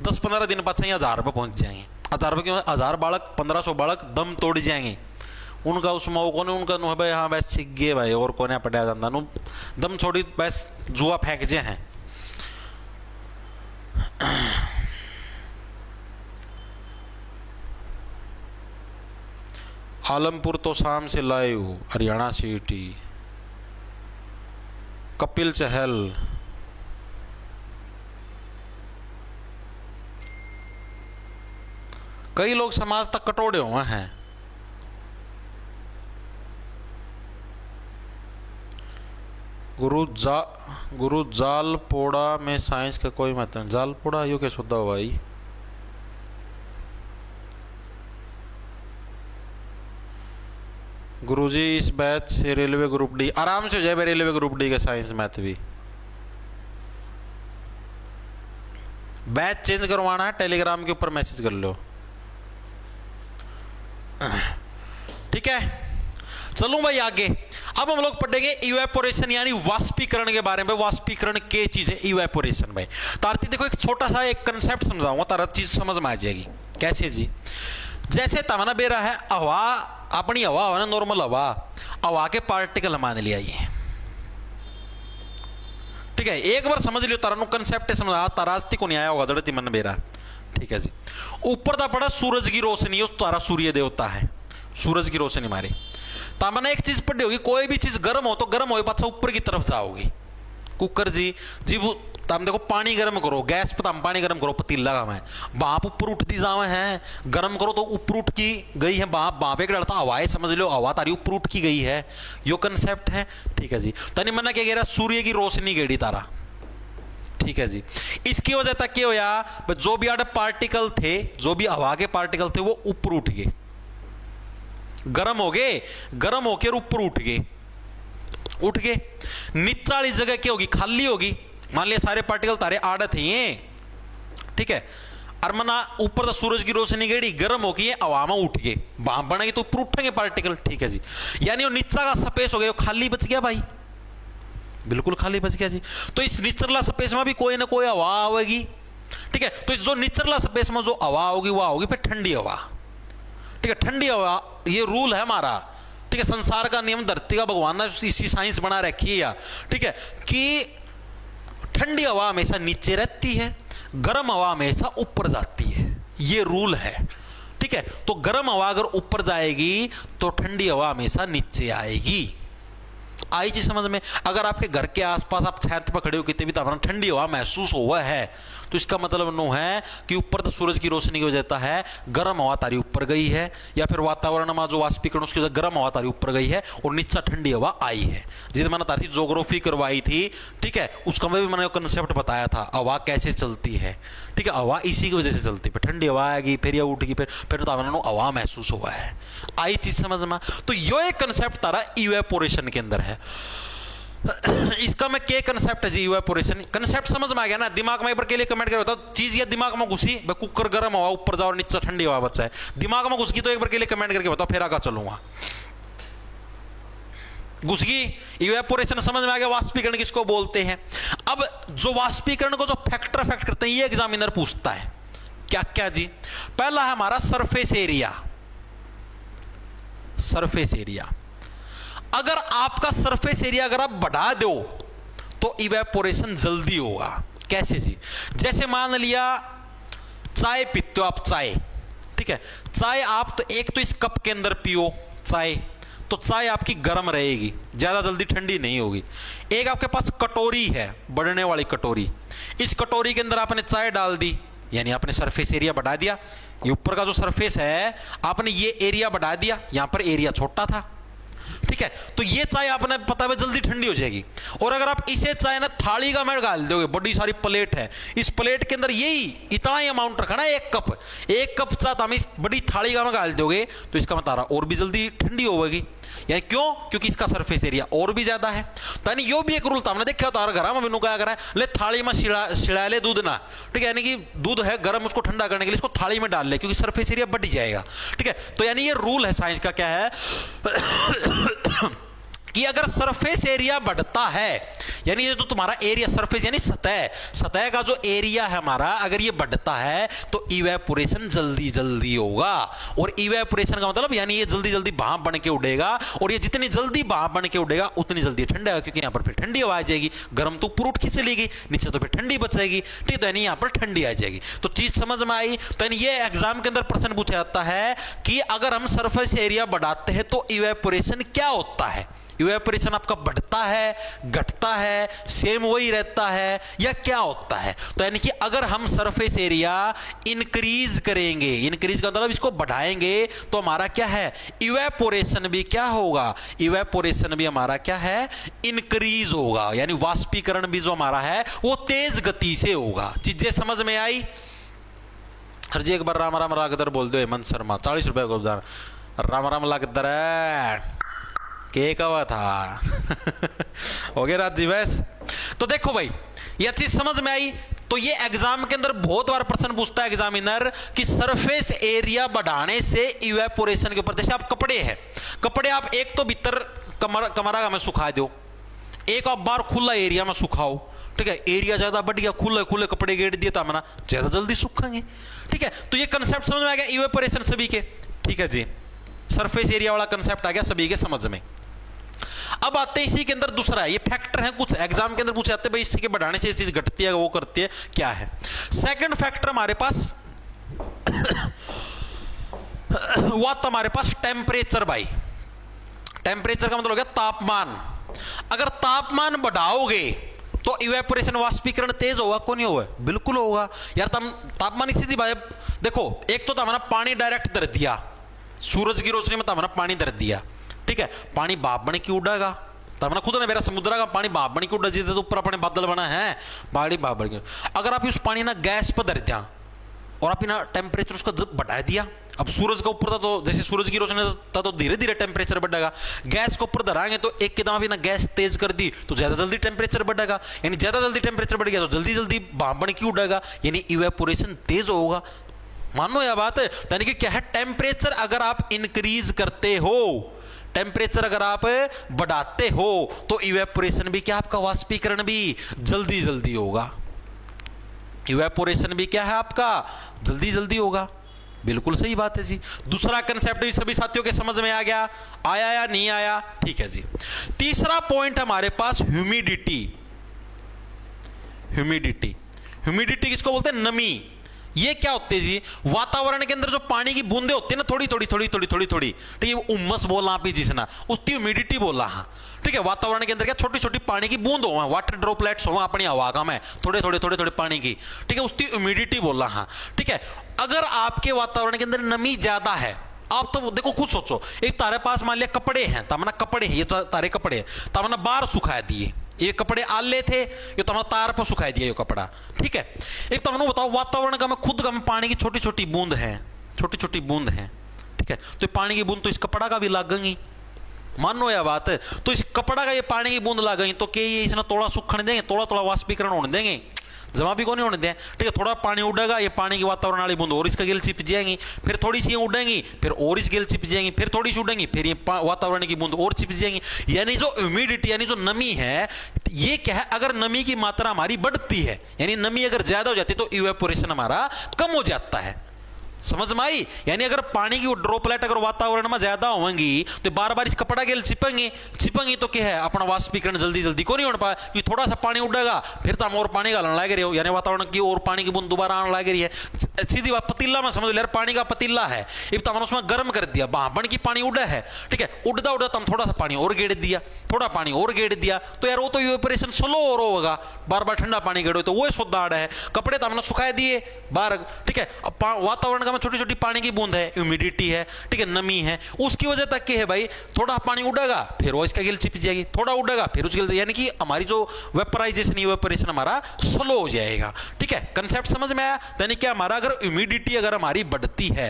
Speaker 1: 10-15 दिन पाछा ही 1000 रुपये पहुंच जाएंगे। 1000 रुपये क्यों, 1000 बालक 1500 बालक दम तोड़ जाएंगे उनका, उस मौकों ने उनका नु भाई, हाँ बस सीख गए भाई, और कोने पढ़ा जाता नु, दम छोड़ी बस जुआ फेंक जे हैं। आलमपुर तो शाम से लाइव, हरियाणा सीटी, कपिल चहल, कई लोग समाज तक कटोड़े हुए हैं। गुरु जालपोड़ा में साइंस का कोई मतलब, जालपोड़ा यू क्या शुद्ध हो भाई, गुरुजी इस बैच से रेलवे ग्रुप डी आराम से हो जाए, रेलवे ग्रुप डी का साइंस मैथ भी। बैच चेंज करवाना है, टेलीग्राम के ऊपर मैसेज कर लो। ठीक है, चलूं भाई आगे। अब हम लोग पढ़ेंगे इवेपोरेशन यानी वाष्पीकरण के बारे में। वाष्पीकरण के चीज है इवेपोरेशन भाई। तारती देखो, एक छोटा सा एक कंसेप्ट समझाऊंगा, तारा चीज समझ में आ जाएगी। कैसे जी, जैसे तमना बेरा है, हवा अपनी हवा हो ना, नॉर्मल हवा के पार्टिकल मान लिया ये। ठीक है, एक बार समझ लियो, तारा कंसेप्ट समझा, तारास्ती को नहीं आया होगा जड़ती मन बेरा। ठीक है जी, ऊपर दा पड़ा सूरज की रोशनी, उस तारा सूर्य देवता है, सूरज की रोशनी मारे। तामने एक चीज पढ़ी होगी, कोई भी चीज गर्म हो तो गर्म हो पाछा ऊपर की तरफ जाओगी। कुकर जी तम देखो, पानी गर्म करो, गैस पर तम पानी गर्म करो, पतीला का मैं बाप ऊपर उठती जावे हैं, गर्म करो तो ऊपर उठ की गई है बाप एक डरता हवाएं, समझ लो हवा तारी ऊपर उठ की गई है, यो कंसेप्ट है। ठीक है जी, तनी मना क्या कह रहा, सूर्य की रोशनी गेड़ी तारा। ठीक है जी, इसकी वजह तक क्या होया, जो भी आड़े पार्टिकल थे, जो भी हवा के पार्टिकल थे, वो ऊपर उठ गए, गर्म हो गए, गर्म होकर ऊपर उठ गए। नीचे वाली जगह क्या होगी, खाली होगी। मान लिया सारे पार्टिकल तारे आड़े थे ये, ठीक है, और मना ऊपर तो सूरज की रोशनी गेड़ी, गर्म हो गई, हवा में उठ गए, बाप बनेगी तो ऊपर उठेंगे पार्टिकल। ठीक है जी, यानी वो नीचा का स्पेस हो गया, खाली बच गया भाई, बिल्कुल खाली बच गया जी। तो इस निचरला स्पेस में भी कोई ना कोई हवा आएगी। ठीक है, तो इस जो निचरला स्पेस में जो हवा होगी वो होगी फिर ठंडी हवा। ठीक है, ठंडी हवा, ये रूल है हमारा। ठीक है, संसार का नियम, धरती का भगवान ने इसी साइंस बना रखी है। ठीक है, कि ठंडी हवा हमेशा नीचे रहती है, गर्म हवा हमेशा ऊपर जाती है, ये रूल है। ठीक है, तो गर्म हवा अगर ऊपर जाएगी तो ठंडी हवा हमेशा नीचे आएगी। आई चीज समझ में। अगर आपके घर के आसपास आप छत पर खड़े हो कितने भी तापमान ठंडी हवा महसूस हुआ है तो इसका मतलब नो है कि ऊपर तो सूरज की रोशनी की वजह है गर्म हवा तारी ऊपर गई है, या फिर वातावरण में जो वाष्पीकरण उसकी वजह गर्म हवा तारी ऊपर गई है और नीचा ठंडी हवा आई है। जिसे मैंने तारी ज्योग्राफी करवाई थी, ठीक है, उसका में भी मैंने कंसेप्ट बताया था हवा कैसे चलती है। ठीक है, हवा इसी की वजह से चलती है, ठंडी हवा आएगी फिर यह उठगी फिर तापमान हवा महसूस हुआ है। आई चीज समझ में। तो यो एक कंसेप्ट तारा इवेपोरेशन के अंदर है। इसका में क्या कंसेप्ट है जी, इवेपोरेशन कंसेप्ट समझ में आ गया ना। दिमाग में एक बार के लिए कमेंट करो, चीज ये दिमाग में घुसी, कुकर गर्म हवा ऊपर जाओ और नीचे ठंडी हवा बचा है, दिमाग में घुस गई तो एक बार के लिए कमेंट करके बताओ, फिर आगे चलूंगा। घुस गई, इवेपोरेशन समझ में आ गया। वाष्पीकरण किसको बोलते हैं। अब जो वाष्पीकरण को जो फैक्टर अफेक्ट करते हैं ये एग्जामिनर पूछता है क्या क्या जी। पहला है हमारा सरफेस एरिया। सरफेस एरिया, अगर आपका सरफेस एरिया अगर आप बढ़ा दो तो इवेपोरेशन जल्दी होगा। कैसे जी, जैसे मान लिया चाय पीते हो आप, चाय, ठीक है, चाय आप तो एक तो इस कप के अंदर पियो चाय, तो चाय आपकी गर्म रहेगी, ज्यादा जल्दी ठंडी नहीं होगी। एक आपके पास कटोरी है, बढ़ने वाली कटोरी, इस कटोरी के अंदर आपने चाय डाल दी, यानी आपने सरफेस एरिया बढ़ा दिया। ये ऊपर का जो सरफेस है आपने ये एरिया बढ़ा दिया, यहां पर एरिया छोटा था, ठीक है, तो ये चाय आपने पता है जल्दी ठंडी हो जाएगी। और अगर आप इसे चाय ना थाली का में डाल दोगे, बड़ी सारी प्लेट है, इस प्लेट के अंदर यही इतना ही अमाउंट रखना है, एक कप चाय हम इस बड़ी थाली का में डाल दोगे तो इसका मतलब और भी जल्दी ठंडी होगी। यानी क्यों, क्योंकि इसका सरफेस एरिया और भी ज्यादा है। तो यानी यो भी एक रूल था, हमने देखा था घर में मेनू क्या करा है, ले थाली में छिड़ा ले दूध ना, ठीक है, यानी कि दूध है गर्म, उसको ठंडा करने के लिए इसको थाली में डाल ले क्योंकि सरफेस एरिया बढ़ जाएगा। ठीक है, तो यानी ये रूल है साइंस का, क्या है कि अगर सरफेस एरिया बढ़ता है, यानी ये जो तुम्हारा एरिया सरफेस यानी सतह का जो एरिया है हमारा, अगर ये बढ़ता है तो इवेपोरेशन जल्दी जल्दी होगा। और इवेपोरेशन का मतलब यानी ये जल्दी जल्दी भाप बन के उड़ेगा, और ये जितनी जल्दी भाप बन के उड़ेगा उतनी जल्दी ठंडा होगा, क्योंकि यहां पर फिर ठंडी हवा आ जाएगी, गर्म तो ऊपर उठ के चलेगी, नीचे तो फिर ठंडी बचेगी। ठीक, तो यानी यहां पर ठंडी आ जाएगी। तो चीज समझ में आई। तो यानी ये एग्जाम के अंदर प्रश्न पूछा जाता है कि अगर हम सरफेस एरिया बढ़ाते हैं तो इवेपोरेशन क्या होता है। इवेपोरेशन आपका बढ़ता है, घटता है, सेम वही रहता है, या क्या होता है। तो यानी कि अगर हम सरफेस एरिया इंक्रीज करेंगे, इंक्रीज का मतलब इसको बढ़ाएंगे, तो हमारा क्या है, इवेपोरेशन भी क्या होगा, इवेपोरेशन भी हमारा क्या है, इंक्रीज होगा। यानी वाष्पीकरण भी जो हमारा है वो तेज गति से होगा। चीजें समझ में आई। हर जी एक बार राम राम लागदर बोल दो हेमंत शर्मा, 40 रुपए को राम राम लागदर है के कवा था हो गया रात जी बस। तो देखो भाई यह चीज समझ में आई। तो ये एग्जाम के अंदर बहुत बार प्रश्न पूछता है एग्जामिनर कि सरफेस एरिया बढ़ाने से इवेपोरेशन के ऊपर, जैसे आप कपड़े हैं, कपड़े आप एक तो भीतर कमरा में सुखा दो, एक आप बाहर खुला एरिया में सुखाओ, ठीक है, एरिया ज्यादा बढ़ गया, खुले खुले कपड़े गेट दिए तो हमारा ज्यादा जल्दी सूखेंगे। ठीक है, तो ये कंसेप्ट समझ में आ गया इवेपोरेशन सभी के। ठीक है जी, सरफेस एरिया वाला कंसेप्ट आ गया सभी के समझ में। अब आते हैं इसी के अंदर दूसरा है, ये फैक्टर है, कुछ एग्जाम के अंदर पूछे जाते हैं भाई इसके बढ़ाने से ये चीज घटती है, वो करती है, क्या है। सेकंड फैक्टर हमारे पास हुआ तो हमारे पास टेम्परेचर भाई। टेम्परेचर का मतलब हो गया तापमान। अगर तापमान बढ़ाओगे तो इवेपोरेशन वाष्पीकरण तेज होगा, कौन नहीं होगा, बिल्कुल होगा यार। तापमान की सीधी बात देखो, एक तो हमारा पानी डायरेक्ट दर दिया, सूरज की रोशनी में हमारा पानी दर दिया, ठीक है, पानी भाप बन के उड़ेगा, तो हमने खुद ने मेरा समुद्र का पानी भाप बन के उड़ा, जिसे तो ऊपर अपने बादल बना है पानी भाप बन के। अगर आप उस पानी ना गैस पर धर दिया और आप ना टेम्परेचर उसका बढ़ा दिया, अब सूरज का ऊपर था तो जैसे सूरज की रोशनी था तो धीरे धीरे टेम्परेचर बढ़ेगा, गैस को ऊपर धराएंगे तो एक कदम अभी ना गैस तेज कर दी तो ज्यादा जल्दी टेम्परेचर बढ़ेगा, यानी ज्यादा जल्दी टेम्परेचर बढ़ गया तो जल्दी जल्दी भाप बन के उड़ेगा, यानी इवेपोरेशन तेज होगा। मानो यह बात है, यानी कि क्या है, टेम्परेचर अगर आप इंक्रीज करते हो, टेम्परेचर अगर आप बढ़ाते हो तो इवेपोरेशन भी क्या, आपका वाष्पीकरण भी जल्दी जल्दी होगा। इवेपोरेशन भी क्या है आपका, जल्दी जल्दी होगा। बिल्कुल सही बात है जी। दूसरा कंसेप्ट भी सभी साथियों के समझ में आ गया, आया या नहीं आया, ठीक है जी। तीसरा पॉइंट हमारे पास ह्यूमिडिटी। ह्यूमिडिटी, ह्यूमिडिटी किसको बोलते हैं, नमी, ये क्या होते हैं जी, वातावरण के अंदर जो पानी की बूंदे होती है ना, थोड़ी थोड़ी थोड़ी थोड़ी थोड़ी थोड़ी, ठीक है, उम्मस बोला आप ही जिसना, उसकी ह्यूमिडिटी बोला। हाँ ठीक है, वातावरण के अंदर क्या छोटी छोटी पानी की बूंद हो, वाटर ड्रॉपलेट्स हो अपनी हवा का में, थोड़े थोड़े थोड़े थोड़े पानी की, ठीक है, उसकी ह्यूमिडिटी बोला। हाँ ठीक है, अगर आपके वातावरण के अंदर नमी ज्यादा है, आप तो देखो खुद सोचो, एक तारे पास मान लिया कपड़े हैं, तमना कपड़े हैं, ये तारे कपड़े हैं, तमना बाहर सुखा दिए, ये कपड़े आले थे, ये तमना तार पर सुखाई दिया ये कपड़ा, ठीक है। एक तमनो बताओ, वातावरण का में खुद का में पानी की छोटी छोटी बूंद है, छोटी छोटी बूंद है, ठीक है, तो पानी की बूंद तो इस कपड़ा का भी लागेंगी, मानो यह बात है, तो इस कपड़ा का ये पानी की बूंद लागेंगी, तो क्या ये इसने थोड़ा सुखने देंगे, थोड़ा थोड़ा वाष्पीकरण होने देंगे, जमा भी कौन होने दें, ठीक है, थोड़ा पानी उड़ेगा, ये पानी की वातावरण वाली बूंद और इसका गिल चिप जाएंगी, फिर थोड़ी सी उड़ेंगी, फिर और इस गिल चिप जाएंगी, फिर थोड़ी सी उड़ेंगी, फिर ये वातावरण की बूंद और चिप जाएंगी। यानी जो ह्यूमिडिटी यानी जो नमी है, ये क्या है, अगर नमी की मात्रा हमारी बढ़ती है, यानी नमी अगर ज्यादा हो जाती है तो इवेपोरेशन हमारा कम हो जाता है। समझ में आई? यानी अगर पानी की ड्रॉपलेट अगर वातावरण में ज्यादा होंगी तो बार बार इस कपड़ा के चिपेंगी तो क्या है, अपना वाष्पीकरण जल्दी जल्दी को नहीं हो पाए, क्योंकि थोड़ा सा पानी उड़ेगा, फिर तो हम और पानी गालने लग रहे हो, यानी वातावरण की और पानी की बूंद दोबारा आने लग रही है। सीधी बात, पतीला में समझ लो यार, पानी का पतीला है, एक तो हमने उसमें गर्म कर दिया, बन की पानी उड़ा है, ठीक है, उड़ता उड़ता हम थोड़ा सा पानी और गेड़ दिया, थोड़ा पानी और गेड़ दिया, तो यार वो तो इवेपोरेशन स्लो और होगा, बार बार ठंडा पानी गेड़ो तो वो शुद्ध आड़ा है। कपड़े तो हमने सुखाए दिए बाहर, ठीक है, वातावरण का में छोटी छोटी पानी की बूंद है, ह्यूमिडिटी है, ठीक है, नमी है, उसकी वजह तक क्या है भाई, थोड़ा पानी उड़ेगा फिर वो इसका गिल चिप जाएगी, थोड़ा उड़ेगा फिर उसकी गिल, यानी कि हमारी जो वेपराइजेशन इवेपोरेशन हमारा स्लो हो जाएगा, ठीक है। कंसेप्ट समझ में आया? यानी कि हमारा अगर ह्यूमिडिटी अगर हमारी बढ़ती है,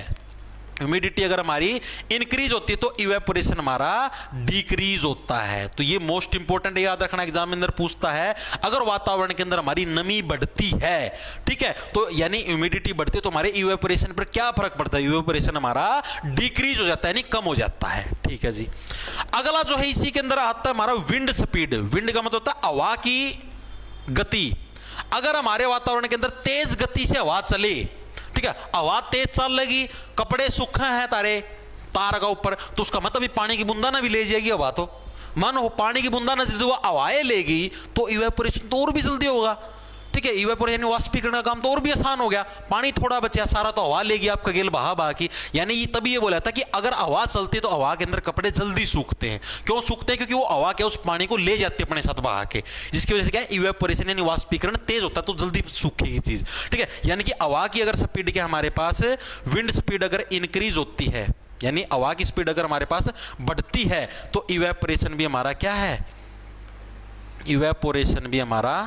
Speaker 1: ह्यूमिडिटी अगर हमारी इंक्रीज होती है तो इवेपोरेशन हमारा डिक्रीज होता है। तो ये मोस्ट इंपोर्टेंट याद रखना, एग्जाम में अंदर पूछता है, अगर वातावरण के अंदर हमारी नमी बढ़ती है, ठीक है, तो यानी ह्यूमिडिटी बढ़ती है तो हमारे इवेपोरेशन पर क्या फर्क पड़ता है, इवेपोरेशन हमारा डिक्रीज हो जाता है, यानी कम हो जाता है, ठीक है जी। अगला जो है इसी के अंदर आता है हमारा विंड स्पीड। विंड का मतलब होता है हवा की गति। अगर हमारे वातावरण के अंदर तेज गति से हवा चले, ठीक है, हवा तेज चल लगी, कपड़े सूखे हैं तारे तार का ऊपर, तो उसका मतलब भी पानी की बूंदा ना भी ले जाएगी हवा, तो मानो पानी की बूंदा ना जल्दी वो हवाएं लेगी तो इवेपोरेशन तो और भी जल्दी होगा, ठीक है, इवेपोरेशन वाष्पीकरण का काम तो और भी आसान हो गया। पानी थोड़ा बचा, सारा तो हवा लेगी आपका गेल बहा बहा की, यानी ये तभी ये बोला था कि अगर हवा चलती है तो हवा के अंदर कपड़े जल्दी सूखते हैं। क्यों सूखते हैं? क्योंकि वो हवा क्या उस पानी को ले जाती है अपने साथ बहा के, जिसकी वजह से क्या है, इवेपोरेशन यानी वाष्पीकरण तेज होता है तो जल्दी सूखेगी चीज, ठीक है। यानी कि हवा की अगर स्पीड क्या हमारे पास, विंड स्पीड अगर इंक्रीज होती है, यानी हवा की स्पीड अगर हमारे पास बढ़ती है तो इवेपोरेशन भी हमारा क्या है, इवेपोरेशन भी हमारा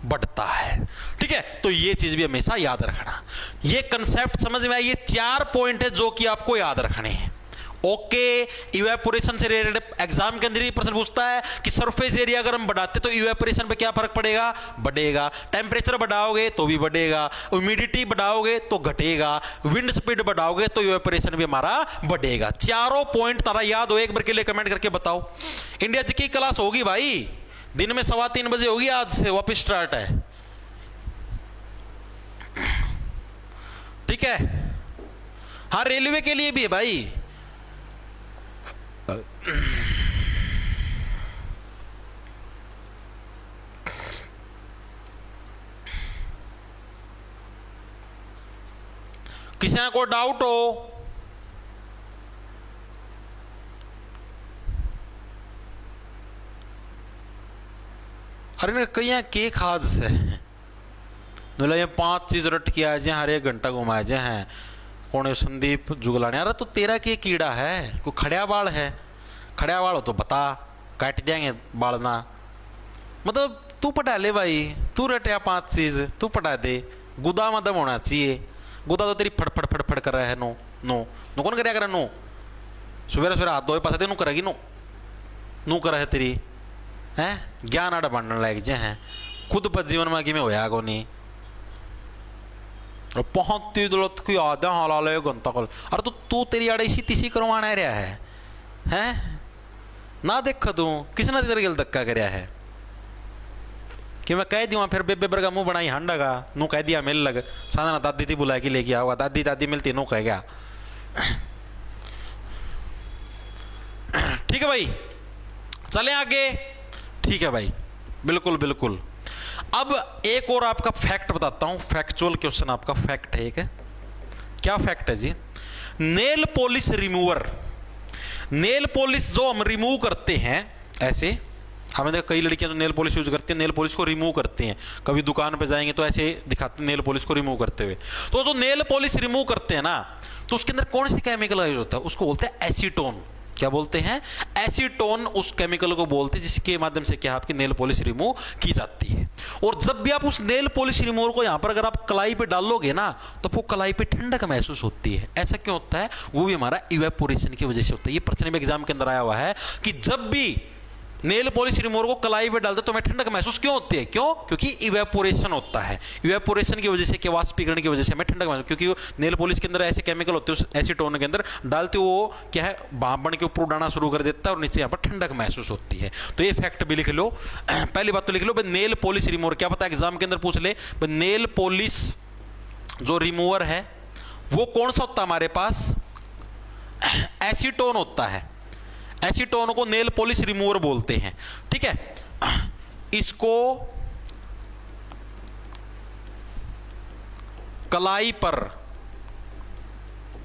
Speaker 1: बढ़ता है, ठीक है। तो ये चीज भी हमेशा याद रखना। ये कंसेप्ट समझ में आया? ये 4 पॉइंट है जो कि आपको याद रखने हैं। ओके, इवेपोरेशन से रिलेटेड एग्जाम के अंदर ही प्रश्न पूछता है कि सरफेस एरिया अगर हम बढ़ाते तो इवेपोरेशन पे क्या फर्क पड़ेगा, बढ़ेगा। टेम्परेचर बढ़ाओगे तो भी बढ़ेगा, ह्यूमिडिटी बढ़ाओगे तो घटेगा, विंड स्पीड बढ़ाओगे तो इवेपोरेशन भी हमारा बढ़ेगा। चारों पॉइंट तारा याद हो, एक बार के लिए कमेंट करके बताओ। इंडिया जी की क्लास होगी भाई, दिन में 3:15 बजे होगी, आज से वापस स्टार्ट है, ठीक है। हाँ, रेलवे के लिए भी है भाई। किसी ने कोई डाउट हो? अरे कहीं के खास से बोला ये 5 चीज रट के आए हर 1 घंटा घुमाए जे हैं कौन संदीप जुगलाने। अरे तो तेरा के कीड़ा है, कोई खड़िया बाल है? खड़िया बाल हो तो बता, काट जाएंगे बाल ना, मतलब तू पटा ले भाई, तू रटिया 5 चीज तू पटा दे। गुदा मदम होना चाहिए, गुदा तो तेरी फड़ फड़ फड़ फड़ कर रहा है, नो नो नो कौन कर नो, सवेरे सवेरे हाथ धोए पास नु करेगी, नो कर है तेरी है ज्ञान आड़ा बनने लग जे हैं, खुद पर जीवन में कि में होया को नहीं और पहुंचती दौलत की आधा हाल घंटा कल। अरे तो तू तेरी आड़े इसी तीसी करवाना रहा है, हैं ना देख तू किसने तेरे गल धक्का कर है कि मैं कह दिया फिर बेबे बरगा मुंह बनाई हांडा का नू कह दिया मिल लग साधा दादी थी बुला के लेके आओ, दादी दादी मिलती नू कह गया। ठीक है भाई, चले आगे, ठीक है भाई, बिल्कुल बिल्कुल। अब एक और आपका फैक्ट बताता हूं, फैक्चुअल क्वेश्चन आपका फैक्ट है एक। क्या फैक्ट है जी? Nail polish remover, nail polish जो हम रिमूव करते हैं ऐसे, हमें देखा कई लड़कियां जो नेल पॉलिश यूज करती हैं, नेल पॉलिश को रिमूव करती हैं, कभी दुकान पे जाएंगे तो ऐसे दिखाते हैं नेल पॉलिश को रिमूव करते हुए। तो जो नेल पॉलिश रिमूव करते हैं ना, तो उसके अंदर कौन सी केमिकल यूज होता है? उसको बोलते हैं एसीटोन। क्या बोलते हैं? एसीटोन उस केमिकल को बोलते हैं जिसके माध्यम से क्या आपकी नेल पॉलिश रिमूव की जाती है। और जब भी आप उस नेल पॉलिश रिमूवर को यहां पर अगर आप कलाई पे डालोगे ना, तो वो कलाई पे ठंडक महसूस होती है। ऐसा क्यों होता है? वो भी हमारा इवेपोरेशन की वजह से होता है। ये प्रश्न में एग्जाम के अंदर आया हुआ है कि जब भी नेल पॉलिश रिमूवर को कलाई पे डालते तो हमें ठंडक महसूस क्यों होती है? क्यों? क्योंकि इवेपोरेशन होता है। इवेपोरेशन की वजह से, क्या वाष्पीकरण की वजह से हमें ठंडक महसूस, क्योंकि नेल पॉलिश के अंदर ऐसे केमिकल होते हैं उस एसीटोन के अंदर डालते वो क्या है, भाप बन के ऊपर उड़ाना शुरू कर देता है और नीचे यहाँ पर ठंडक महसूस होती है। तो ये फैक्ट भी लिख लो। पहली बात तो लिख लो नेल पॉलिश रिमूवर, क्या पता एग्जाम के अंदर पूछ ले, नेल पॉलिश जो रिमूवर है वो कौन सा होता है हमारे पास? एसीटोन होता है। एसीटोन को नेल पॉलिश रिमूवर बोलते हैं। ठीक है, इसको कलाई पर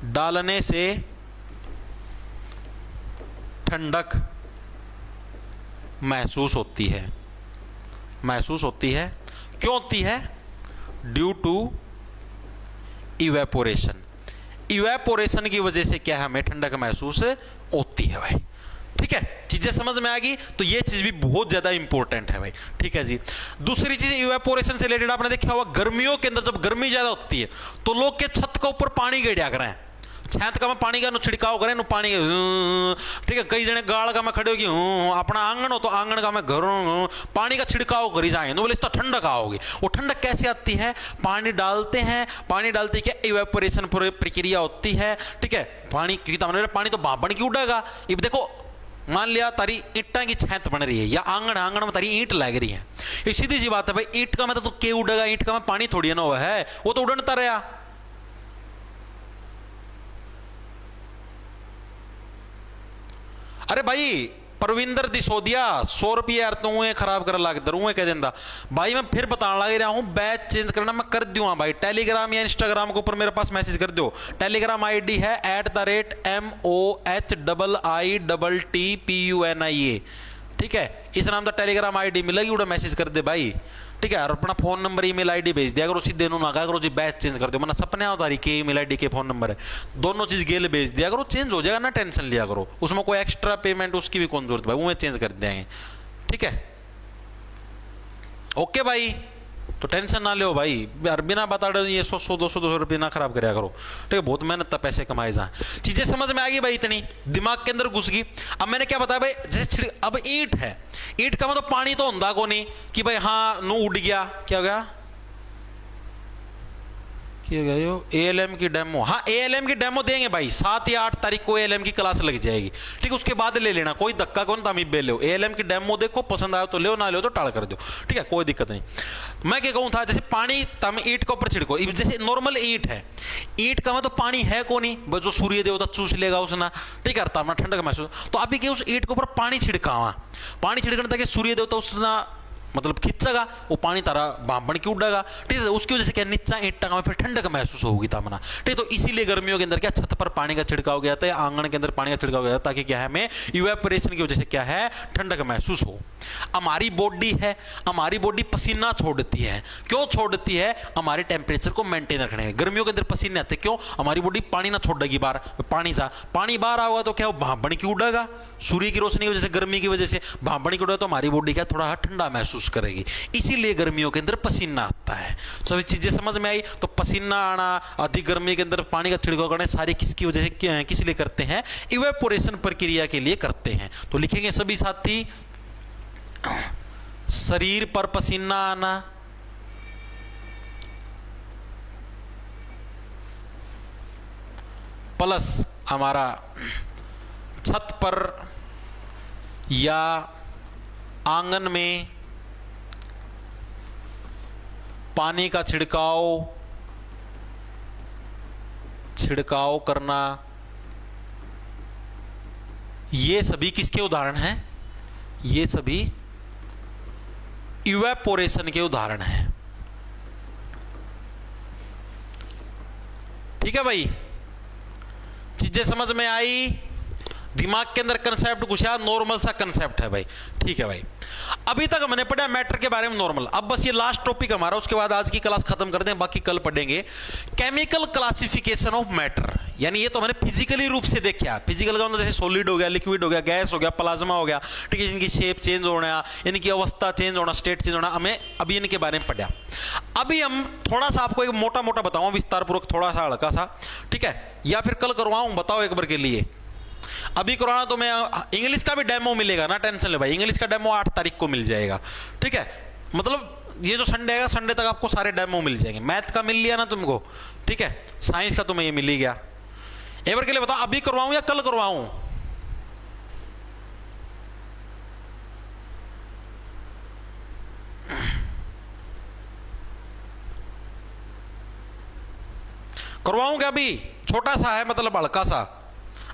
Speaker 1: डालने से ठंडक महसूस होती है। महसूस होती है। क्यों होती है? Due to evaporation. इवेपोरेशन की वजह से क्या हमें ठंडक महसूस होती है भाई। ठीक है, चीजें समझ में आ गई? तो ये चीज भी बहुत ज्यादा इंपॉर्टेंट है भाई। ठीक है जी। दूसरी चीज इवेपोरेशन से रिलेटेड आपने देखा होगा, गर्मियों के अंदर जब गर्मी ज्यादा होती है तो लोग के छत के ऊपर पानी गिरा करें, छत का में पानी का छिड़काव करें पानी का। ठीक है, कई जने गाड़ का में खड़े होगी, अपना आंगन हो तो आंगन का में घरों पानी का छिड़काव करी जाए, बोले इस ठंडक आओगी। वो ठंडक कैसे आती है? पानी डालते हैं, पानी डालते क्या इवेपोरेशन प्रक्रिया होती है। ठीक है, पानी क्योंकि पानी तो भाप बन के उड़ेगा। अब देखो, मान लिया तारी ईंटा की छत बन रही है या आंगन, आंगन में तारी ईंट लग रही है, ये सीधी सी बात है भाई। ईंट का में तो के उड़ेगा, ईंट का में पानी थोड़ी ना हुआ है, वो तो उड़नता रहा। अरे भाई परविंदर दिसोदिया 100 रुपये यार तू खराब कर लाग दर कह देंदा भाई। मैं फिर बताने लग रहा हूं, बैच चेंज करना मैं कर दूंगा भाई। टेलीग्राम या इंस्टाग्राम के ऊपर मेरे पास मैसेज कर दो। टेलीग्राम आईडी है @MOHIITTPUNIA। ठीक है, इस नाम का टेलीग्राम आईडी मिलेगी, उड़ा मैसेज कर दे भाई। ठीक है, और अपना फोन नंबर ईमेल आईडी भेज दिया करो, सीधे ना करो जी बैच चेंज कर दो, मना सपने होता रही के ईमेल आईडी के फोन नंबर है, दोनों चीज गेल भेज दिया करो, चेंज हो जाएगा ना, टेंशन लिया करो। उसमें कोई एक्स्ट्रा पेमेंट उसकी भी कौन जरूरत भाई, वो चेंज कर देंगे। ठीक है, ओके भाई, तो टेंशन ना लो भाई यार, बिना बता ये 100-200 रुपये ना खराब कराया करो। ठीक है, बहुत मेहनत था पैसे कमाए जाए। चीजें समझ में आ गई भाई, इतनी दिमाग के अंदर घुस गई। अब मैंने क्या बताया भाई, जैसे अब ईंट है, ईंट का मतलब पानी तो होता को नहीं कि भाई हाँ नू उड़ गया, क्या हो गया ALM की डेमो। हाँ ALM की डेमो देंगे भाई, 7 या 8 तारीख को ALM की क्लास लग जाएगी। ठीक है, उसके बाद ले लेना, कोई धक्का कौन तामी बे लो। ALM की डेमो देखो, पसंद आयो तो ले, ना ले तो टाल कर दो। ठीक है, कोई दिक्कत नहीं। मैं क्या कहूँ था, जैसे पानी तम ईंट के ऊपर छिड़को, जैसे नॉर्मल ईंट है, ईंट का मतलब पानी है को नहीं, बस जो सूर्य देवता चूस लेगा उसना। ठीक है, तापमान ठंडक महसूस, तो अभी क्या उस ईंट के ऊपर पानी छिड़कावा, पानी छिड़कने ताकि सूर्य देवता उसना मतलब खिंचेगा, वो पानी तारा भाप बन के उड़ेगा। ठीक है, उसकी वजह से क्या नीचा ईंट में फिर ठंडक महसूस होगी तामना। ठीक है, तो इसीलिए गर्मियों के अंदर क्या छत पर पानी का छिड़काव गया था, आंगन के अंदर पानी का छिड़काव गया था, ताकि क्या है हमें इवेपोरेशन की वजह से क्या है ठंडक महसूस हो। हमारी बॉडी है, हमारी बॉडी पसीना छोड़ती है। क्यों छोड़ती है? हमारे टेम्परेचर को मेंटेन रखने। गर्मियों के अंदर पसीने आते, क्यों? हमारी बॉडी पानी ना छोड़ेगी बाहर, पानी बाहर आएगा तो क्या भाप बन के उड़ेगा, सूर्य की रोशनी की वजह से, गर्मी की वजह से भाप बन के उड़ेगा, तो हमारी बॉडी क्या थोड़ा ठंडा महसूस करेगी। इसीलिए गर्मियों के अंदर पसीना आता है। सभी चीजें समझ में आई? तो पसीना आना, अधिक गर्मी के अंदर पानी का छिड़काव करना, सारी किसकी वजह से, किस लिए करते हैं? इवेपोरेशन प्रक्रिया के लिए करते हैं। तो लिखेंगे सभी साथी, शरीर पर पसीना आना, प्लस हमारा छत पर या आंगन में पानी का छिड़काव करना, ये सभी किसके उदाहरण हैं? ये सभी इवेपोरेशन के उदाहरण हैं। ठीक है भाई, चीजें समझ में आई, दिमाग के अंदर कंसेप्ट घुसा, नॉर्मल सा कंसेप्ट है भाई। ठीक है भाई, अभी तक हमने पढ़ा मैटर के बारे में नॉर्मल। अब बस ये लास्ट टॉपिक हमारा, उसके बाद आज की क्लास खत्म कर दें, बाकी कल पढ़ेंगे केमिकल क्लासिफिकेशन ऑफ मैटर। यानी ये तो हमने फिजिकली रूप से देखा, फिजिकल का मतलब जैसे सॉलिड हो गया, लिक्विड हो गया, गैस हो गया, प्लाज्मा हो गया, ठीक है, इनकी शेप चेंज होना, इनकी अवस्था चेंज होना, स्टेट चेंज होना, हमें अभी इनके बारे में पढ़ा। अभी हम थोड़ा सा आपको एक मोटा मोटा बताऊं, विस्तार पूर्वक, थोड़ा सा हल्का सा, ठीक है, या फिर कल करवाऊं, बताओ एक बार के लिए। अभी करवाना तो मैं, इंग्लिश का भी डेमो मिलेगा ना, टेंशन ले भाई, इंग्लिश का डेमो 8 तारीख को मिल जाएगा। ठीक है, मतलब ये जो संडे आएगा, संडे तक आपको सारे डेमो मिल जाएंगे। मैथ का मिल लिया ना तुमको, ठीक है, साइंस का तुम्हें ये मिल ही गया। एक बार के लिए बताओ, अभी करवाऊं या कल करवाऊं? करवाऊं क्या? अभी छोटा सा है, मतलब हल्का सा,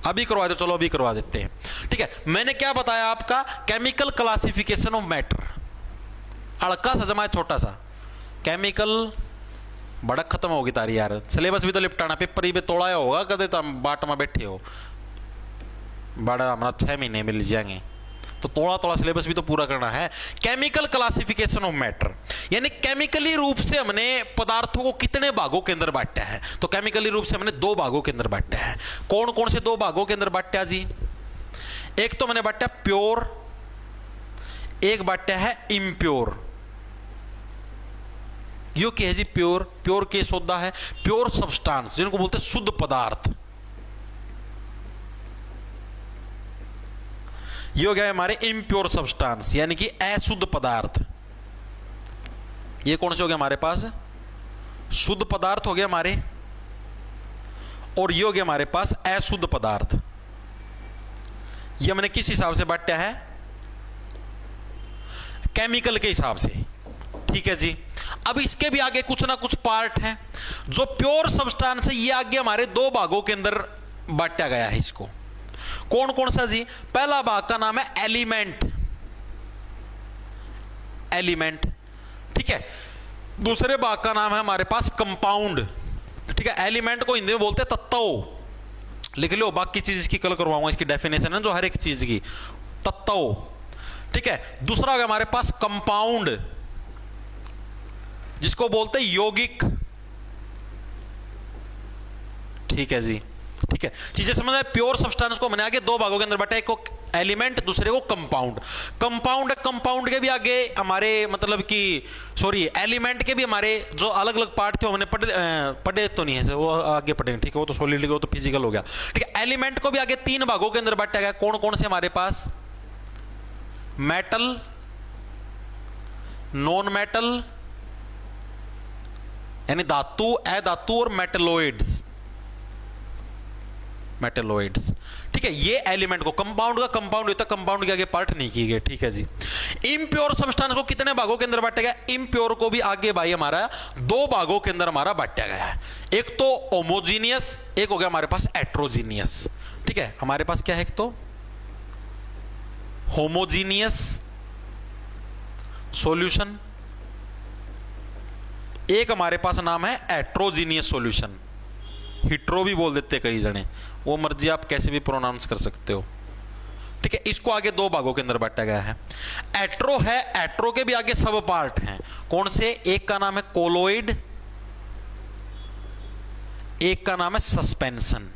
Speaker 1: अभी करवा दो, चलो अभी करवा देते हैं। ठीक है, मैंने क्या बताया आपका, केमिकल क्लासिफिकेशन ऑफ मैटर, हल्का सा जमा है, छोटा सा। केमिकल बड़ा खत्म होगी तारी यार, सिलेबस भी तो निपटाना, पेपर ही पे तोड़ाया होगा, कदे तुम बाट में बैठे हो, बड़ा हमारा 6 महीने मिल जाएंगे, तो थोड़ा थोड़ा सिलेबस भी तो पूरा करना है। केमिकल क्लासिफिकेशन ऑफ मैटर, यानी केमिकली रूप से हमने पदार्थों को कितने भागों के अंदर बांटा है, तो केमिकली रूप से हमने 2 भागों के अंदर बांटा है। कौन कौन से 2 भागों के अंदर बांटा जी? एक तो मैंने बांटा प्योर, एक बांटा है इम्प्योर। यो क्या है जी? प्योर, प्योर के सौदा है, प्योर सब्सटेंस, जिनको बोलते हैं शुद्ध पदार्थ। ये हो गया हमारे इम्प्योर सब्सटेंस, यानी कि अशुद्ध पदार्थ। ये कौन से हो गया हमारे पास? शुद्ध पदार्थ हो गया हमारे, और ये हो गया हमारे पास अशुद्ध पदार्थ। ये हमने किस हिसाब से बांटा है? केमिकल के हिसाब से। ठीक है जी, अब इसके भी आगे कुछ ना कुछ पार्ट है। जो प्योर सब्सटेंस है, ये आगे हमारे 2 भागों के अंदर बांटा गया है इसको। कौन कौन सा जी? पहला भाग का नाम है एलिमेंट, एलिमेंट, ठीक है। दूसरे भाग का नाम है हमारे पास कंपाउंड, ठीक है। एलिमेंट को हिंदी में बोलते हैं तत्व, लिख लो, बाकी चीज इसकी कल करवाऊंगा, इसकी डेफिनेशन है जो हर एक चीज की, तत्व, ठीक है। दूसरा है हमारे पास कंपाउंड, जिसको बोलते हैं यौगिक, ठीक है जी, ठीक है। चीजें समझ आए? प्योर सब्सटेंस को मैंने आगे 2 भागों के अंदर बांटा, एक को एलिमेंट, दूसरे को कंपाउंड। कंपाउंड, कंपाउंड के भी आगे हमारे मतलब कि सॉरी एलिमेंट के भी हमारे जो अलग अलग पार्ट थे हमने पढ़े तो नहीं है, वो आगे पढ़ेंगे, ठीक है। वो तो सॉलिड, वो तो फिजिकल हो गया, ठीक है। एलिमेंट को भी आगे 3 भागों के अंदर बांटा गया। कौन कौन से हमारे पास? मेटल, नॉन मेटल, यानी धातु, अधातु, और मेटलोइड्स, मेटलोइड्स, ठीक है। ये एलिमेंट को, कंपाउंड का कंपाउंड होता है, कंपाउंड के आगे पार्ट नहीं किए गए, ठीक है जी। इम्प्योर सब्सटेंस को कितने भागों के अंदर बांटा गया? इम्प्योर को भी आगे भाई हमारा 2 भागों के अंदर हमारा बांटा गया है। एक तो होमोजीनियस, एक हो गया हमारे पास हेट्रोजीनियस, ठीक है। हमारे पास क्या है? एक तो होमोजीनियस सॉल्यूशन, एक हमारे पास नाम है हेट्रोजीनियस सॉल्यूशन, हिट्रो भी बोल देते कई जने, वो मर्जी आप कैसे भी प्रोनाउंस कर सकते हो, ठीक है। इसको आगे 2 भागों के अंदर बांटा गया है। एट्रो है, एट्रो के भी आगे सब पार्ट हैं। कौन से? एक का नाम है कोलोइड, एक का नाम है सस्पेंशन,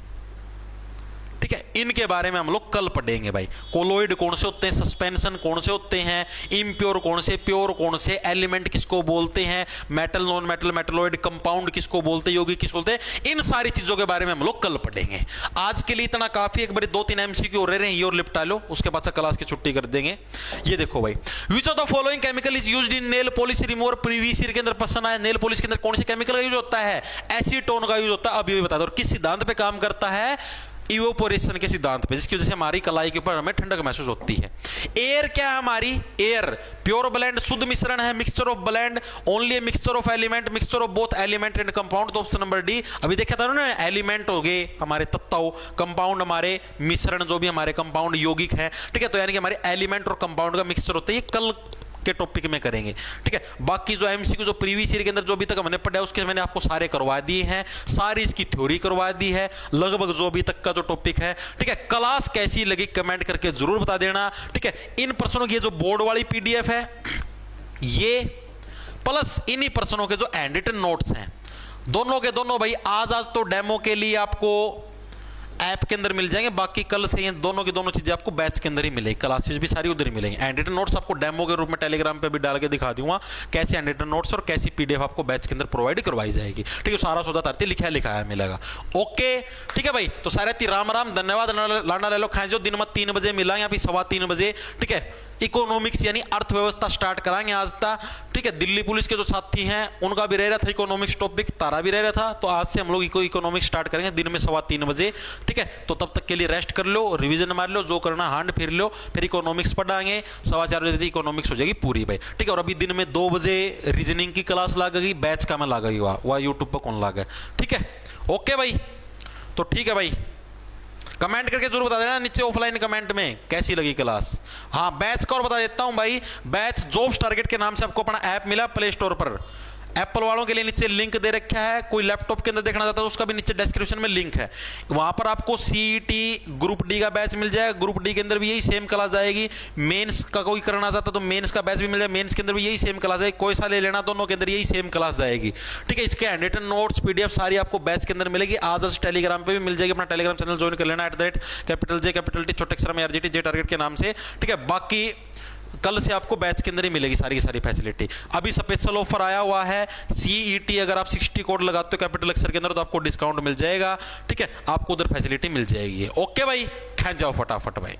Speaker 1: ठीक है। इनके बारे में हम लोग कल पढ़ेंगे भाई। कोलोइड कौन से होते हैं, सस्पेंशन कौन से होते हैं, इम्प्योर कौन से, प्योर कौन से, एलिमेंट किसको बोलते हैं, मेटल, नॉन मेटल, मेटलोइड, कंपाउंड किसको बोलते हैं, यौगिक किसको बोलते हैं, इन सारी चीजों के बारे में हम लोग कल पढ़ेंगे। आज के लिए इतना काफी। एक बार 2-3 एमसीक्यू हो रहे हैं, ये और लिपटा लो, उसके बाद से क्लास की छुट्टी कर देंगे। ये देखो भाई, which of the following chemical is used in nail polish remover? Previous year के अंदर प्रश्न आया, नेल पॉलिश के अंदर कौन से केमिकल का यूज होता है? एसीटोन का यूज होता है। अभी भी बता दो, किस सिद्धांत पे काम करता है? इवेपोरेशन के सिद्धांत पे, जिसकी वजह से हमारी कलाई के ऊपर हमें ठंडक महसूस होती है। एयर क्या है हमारी? एयर प्योर ब्लेंड, शुद्ध मिश्रण है, mixture of blend, only mixture of element, mixture of both element and compound. तो ऑप्शन नंबर डी। अभी देखा था ना, एलिमेंट हो गए हमारे तत्व, कंपाउंड हमारे मिश्रण, जो भी हमारे कंपाउंड यौगिक है, ठीक है। तो यानी कि हमारे एलिमेंट और कंपाउंड का मिक्सचर होता है। ये कल के टॉपिक में करेंगे, ठीक है। बाकी जो एमसीक्यू जो प्रीवियस ईयर के अंदर जो अभी तक हमने पढ़ा है उसके मैंने आपको सारे करवा दिए हैं, सारी इसकी थ्योरी करवा दी है, लगभग जो अभी तक का जो टॉपिक है, ठीक है। क्लास कैसी लगी कमेंट करके जरूर बता देना, ठीक है। इन प्रश्नों की जो बोर्ड वाली पीडीएफ है ये, प्लस इन्हीं प्रश्नों के जो हैंड रिटन नोट्स हैं, दोनों के दोनों भाई आज तो डेमो के लिए आपको ऐप के अंदर मिल जाएंगे, बाकी कल से ये दोनों की दोनों चीजें आपको बैच के अंदर ही मिलेगी, क्लासेस भी सारी उधर ही मिलेंगी। हैंड रिटन नोट्स आपको डेमो के रूप में टेलीग्राम पे भी डाल के दिखा दूंगा कैसे हैंड रिटन नोट्स और कैसी पीडीएफ आपको बैच के अंदर प्रोवाइड करवाई जाएगी, ठीक है। सारा सौदा तरती लिखा है मिलेगा, ओके, ठीक है भाई। तो सारे राम राम, धन्यवाद, लाना ले लो खाए जो दिन में 3 बजे मिला, या फिर 3:15 बजे, ठीक है। इकोनॉमिक्स यानी अर्थव्यवस्था स्टार्ट कराएंगे आज तक, ठीक है। दिल्ली पुलिस के जो साथी हैं उनका भी रह रहा था इकोनॉमिक्स टॉपिक, तारा भी रह रहा था, तो आज से हम लोग इकोनॉमिक्स स्टार्ट करेंगे दिन में 3:15 बजे, ठीक है। तो तब तक के लिए रेस्ट कर लो, रिवीजन मार लो, जो करना हांड फिर लो, फिर इकोनॉमिक्स पढ़ाएंगे, 4:15 बजे इकोनॉमिक्स हो जाएगी पूरी भाई, ठीक है। और अभी दिन में 2 बजे रीजनिंग की क्लास लागेगी, बैच का में लागेगी, वह यूट्यूब पर कौन लागे, ठीक है, ओके भाई। तो ठीक है भाई, कमेंट करके जरूर बता देना नीचे ऑफलाइन कमेंट में कैसी लगी क्लास। हाँ, बैच का और बता देता हूं भाई, बैच जॉब्स टारगेट के नाम से आपको अपना ऐप मिला प्ले स्टोर पर, एप्पल वालों के लिए नीचे लिंक दे रखा है, कोई लैपटॉप के अंदर देखना चाहता है तो उसका भी नीचे डिस्क्रिप्शन में लिंक है, वहां पर आपको सीईटी ग्रुप डी का बैच मिल जाएगा, ग्रुप डी के अंदर भी यही सेम क्लास आएगी, मेंस का कोई करना चाहता तो मेंस का बैच भी मिल जाएगा, मेंस के अंदर भी यही सेम क्लास आएगी, कोई सा ले लेना, दोनों के अंदर यही सेम क्लास जाएगी, ठीक है। इसके हैंड रिटन नोट्स पीडीएफ सारी आपको बैच के अंदर मिलेगी, आज टेलीग्राम पे भी मिल जाएगी, अपना टेलीग्राम चैनल ज्वाइन कर लेना @J छोटे अक्षर में RGT जे टारगेट के नाम से, ठीक है। बाकी कल से आपको बैच के अंदर ही मिलेगी सारी की सारी फैसिलिटी। अभी स्पेशल ऑफर आया हुआ है, सीईटी अगर आप 60 कोड लगाते हो कैपिटल अक्षर के अंदर तो आपको डिस्काउंट मिल जाएगा, ठीक है, आपको उधर फैसिलिटी मिल जाएगी, ओके भाई, खा जाओ फटाफट भाई।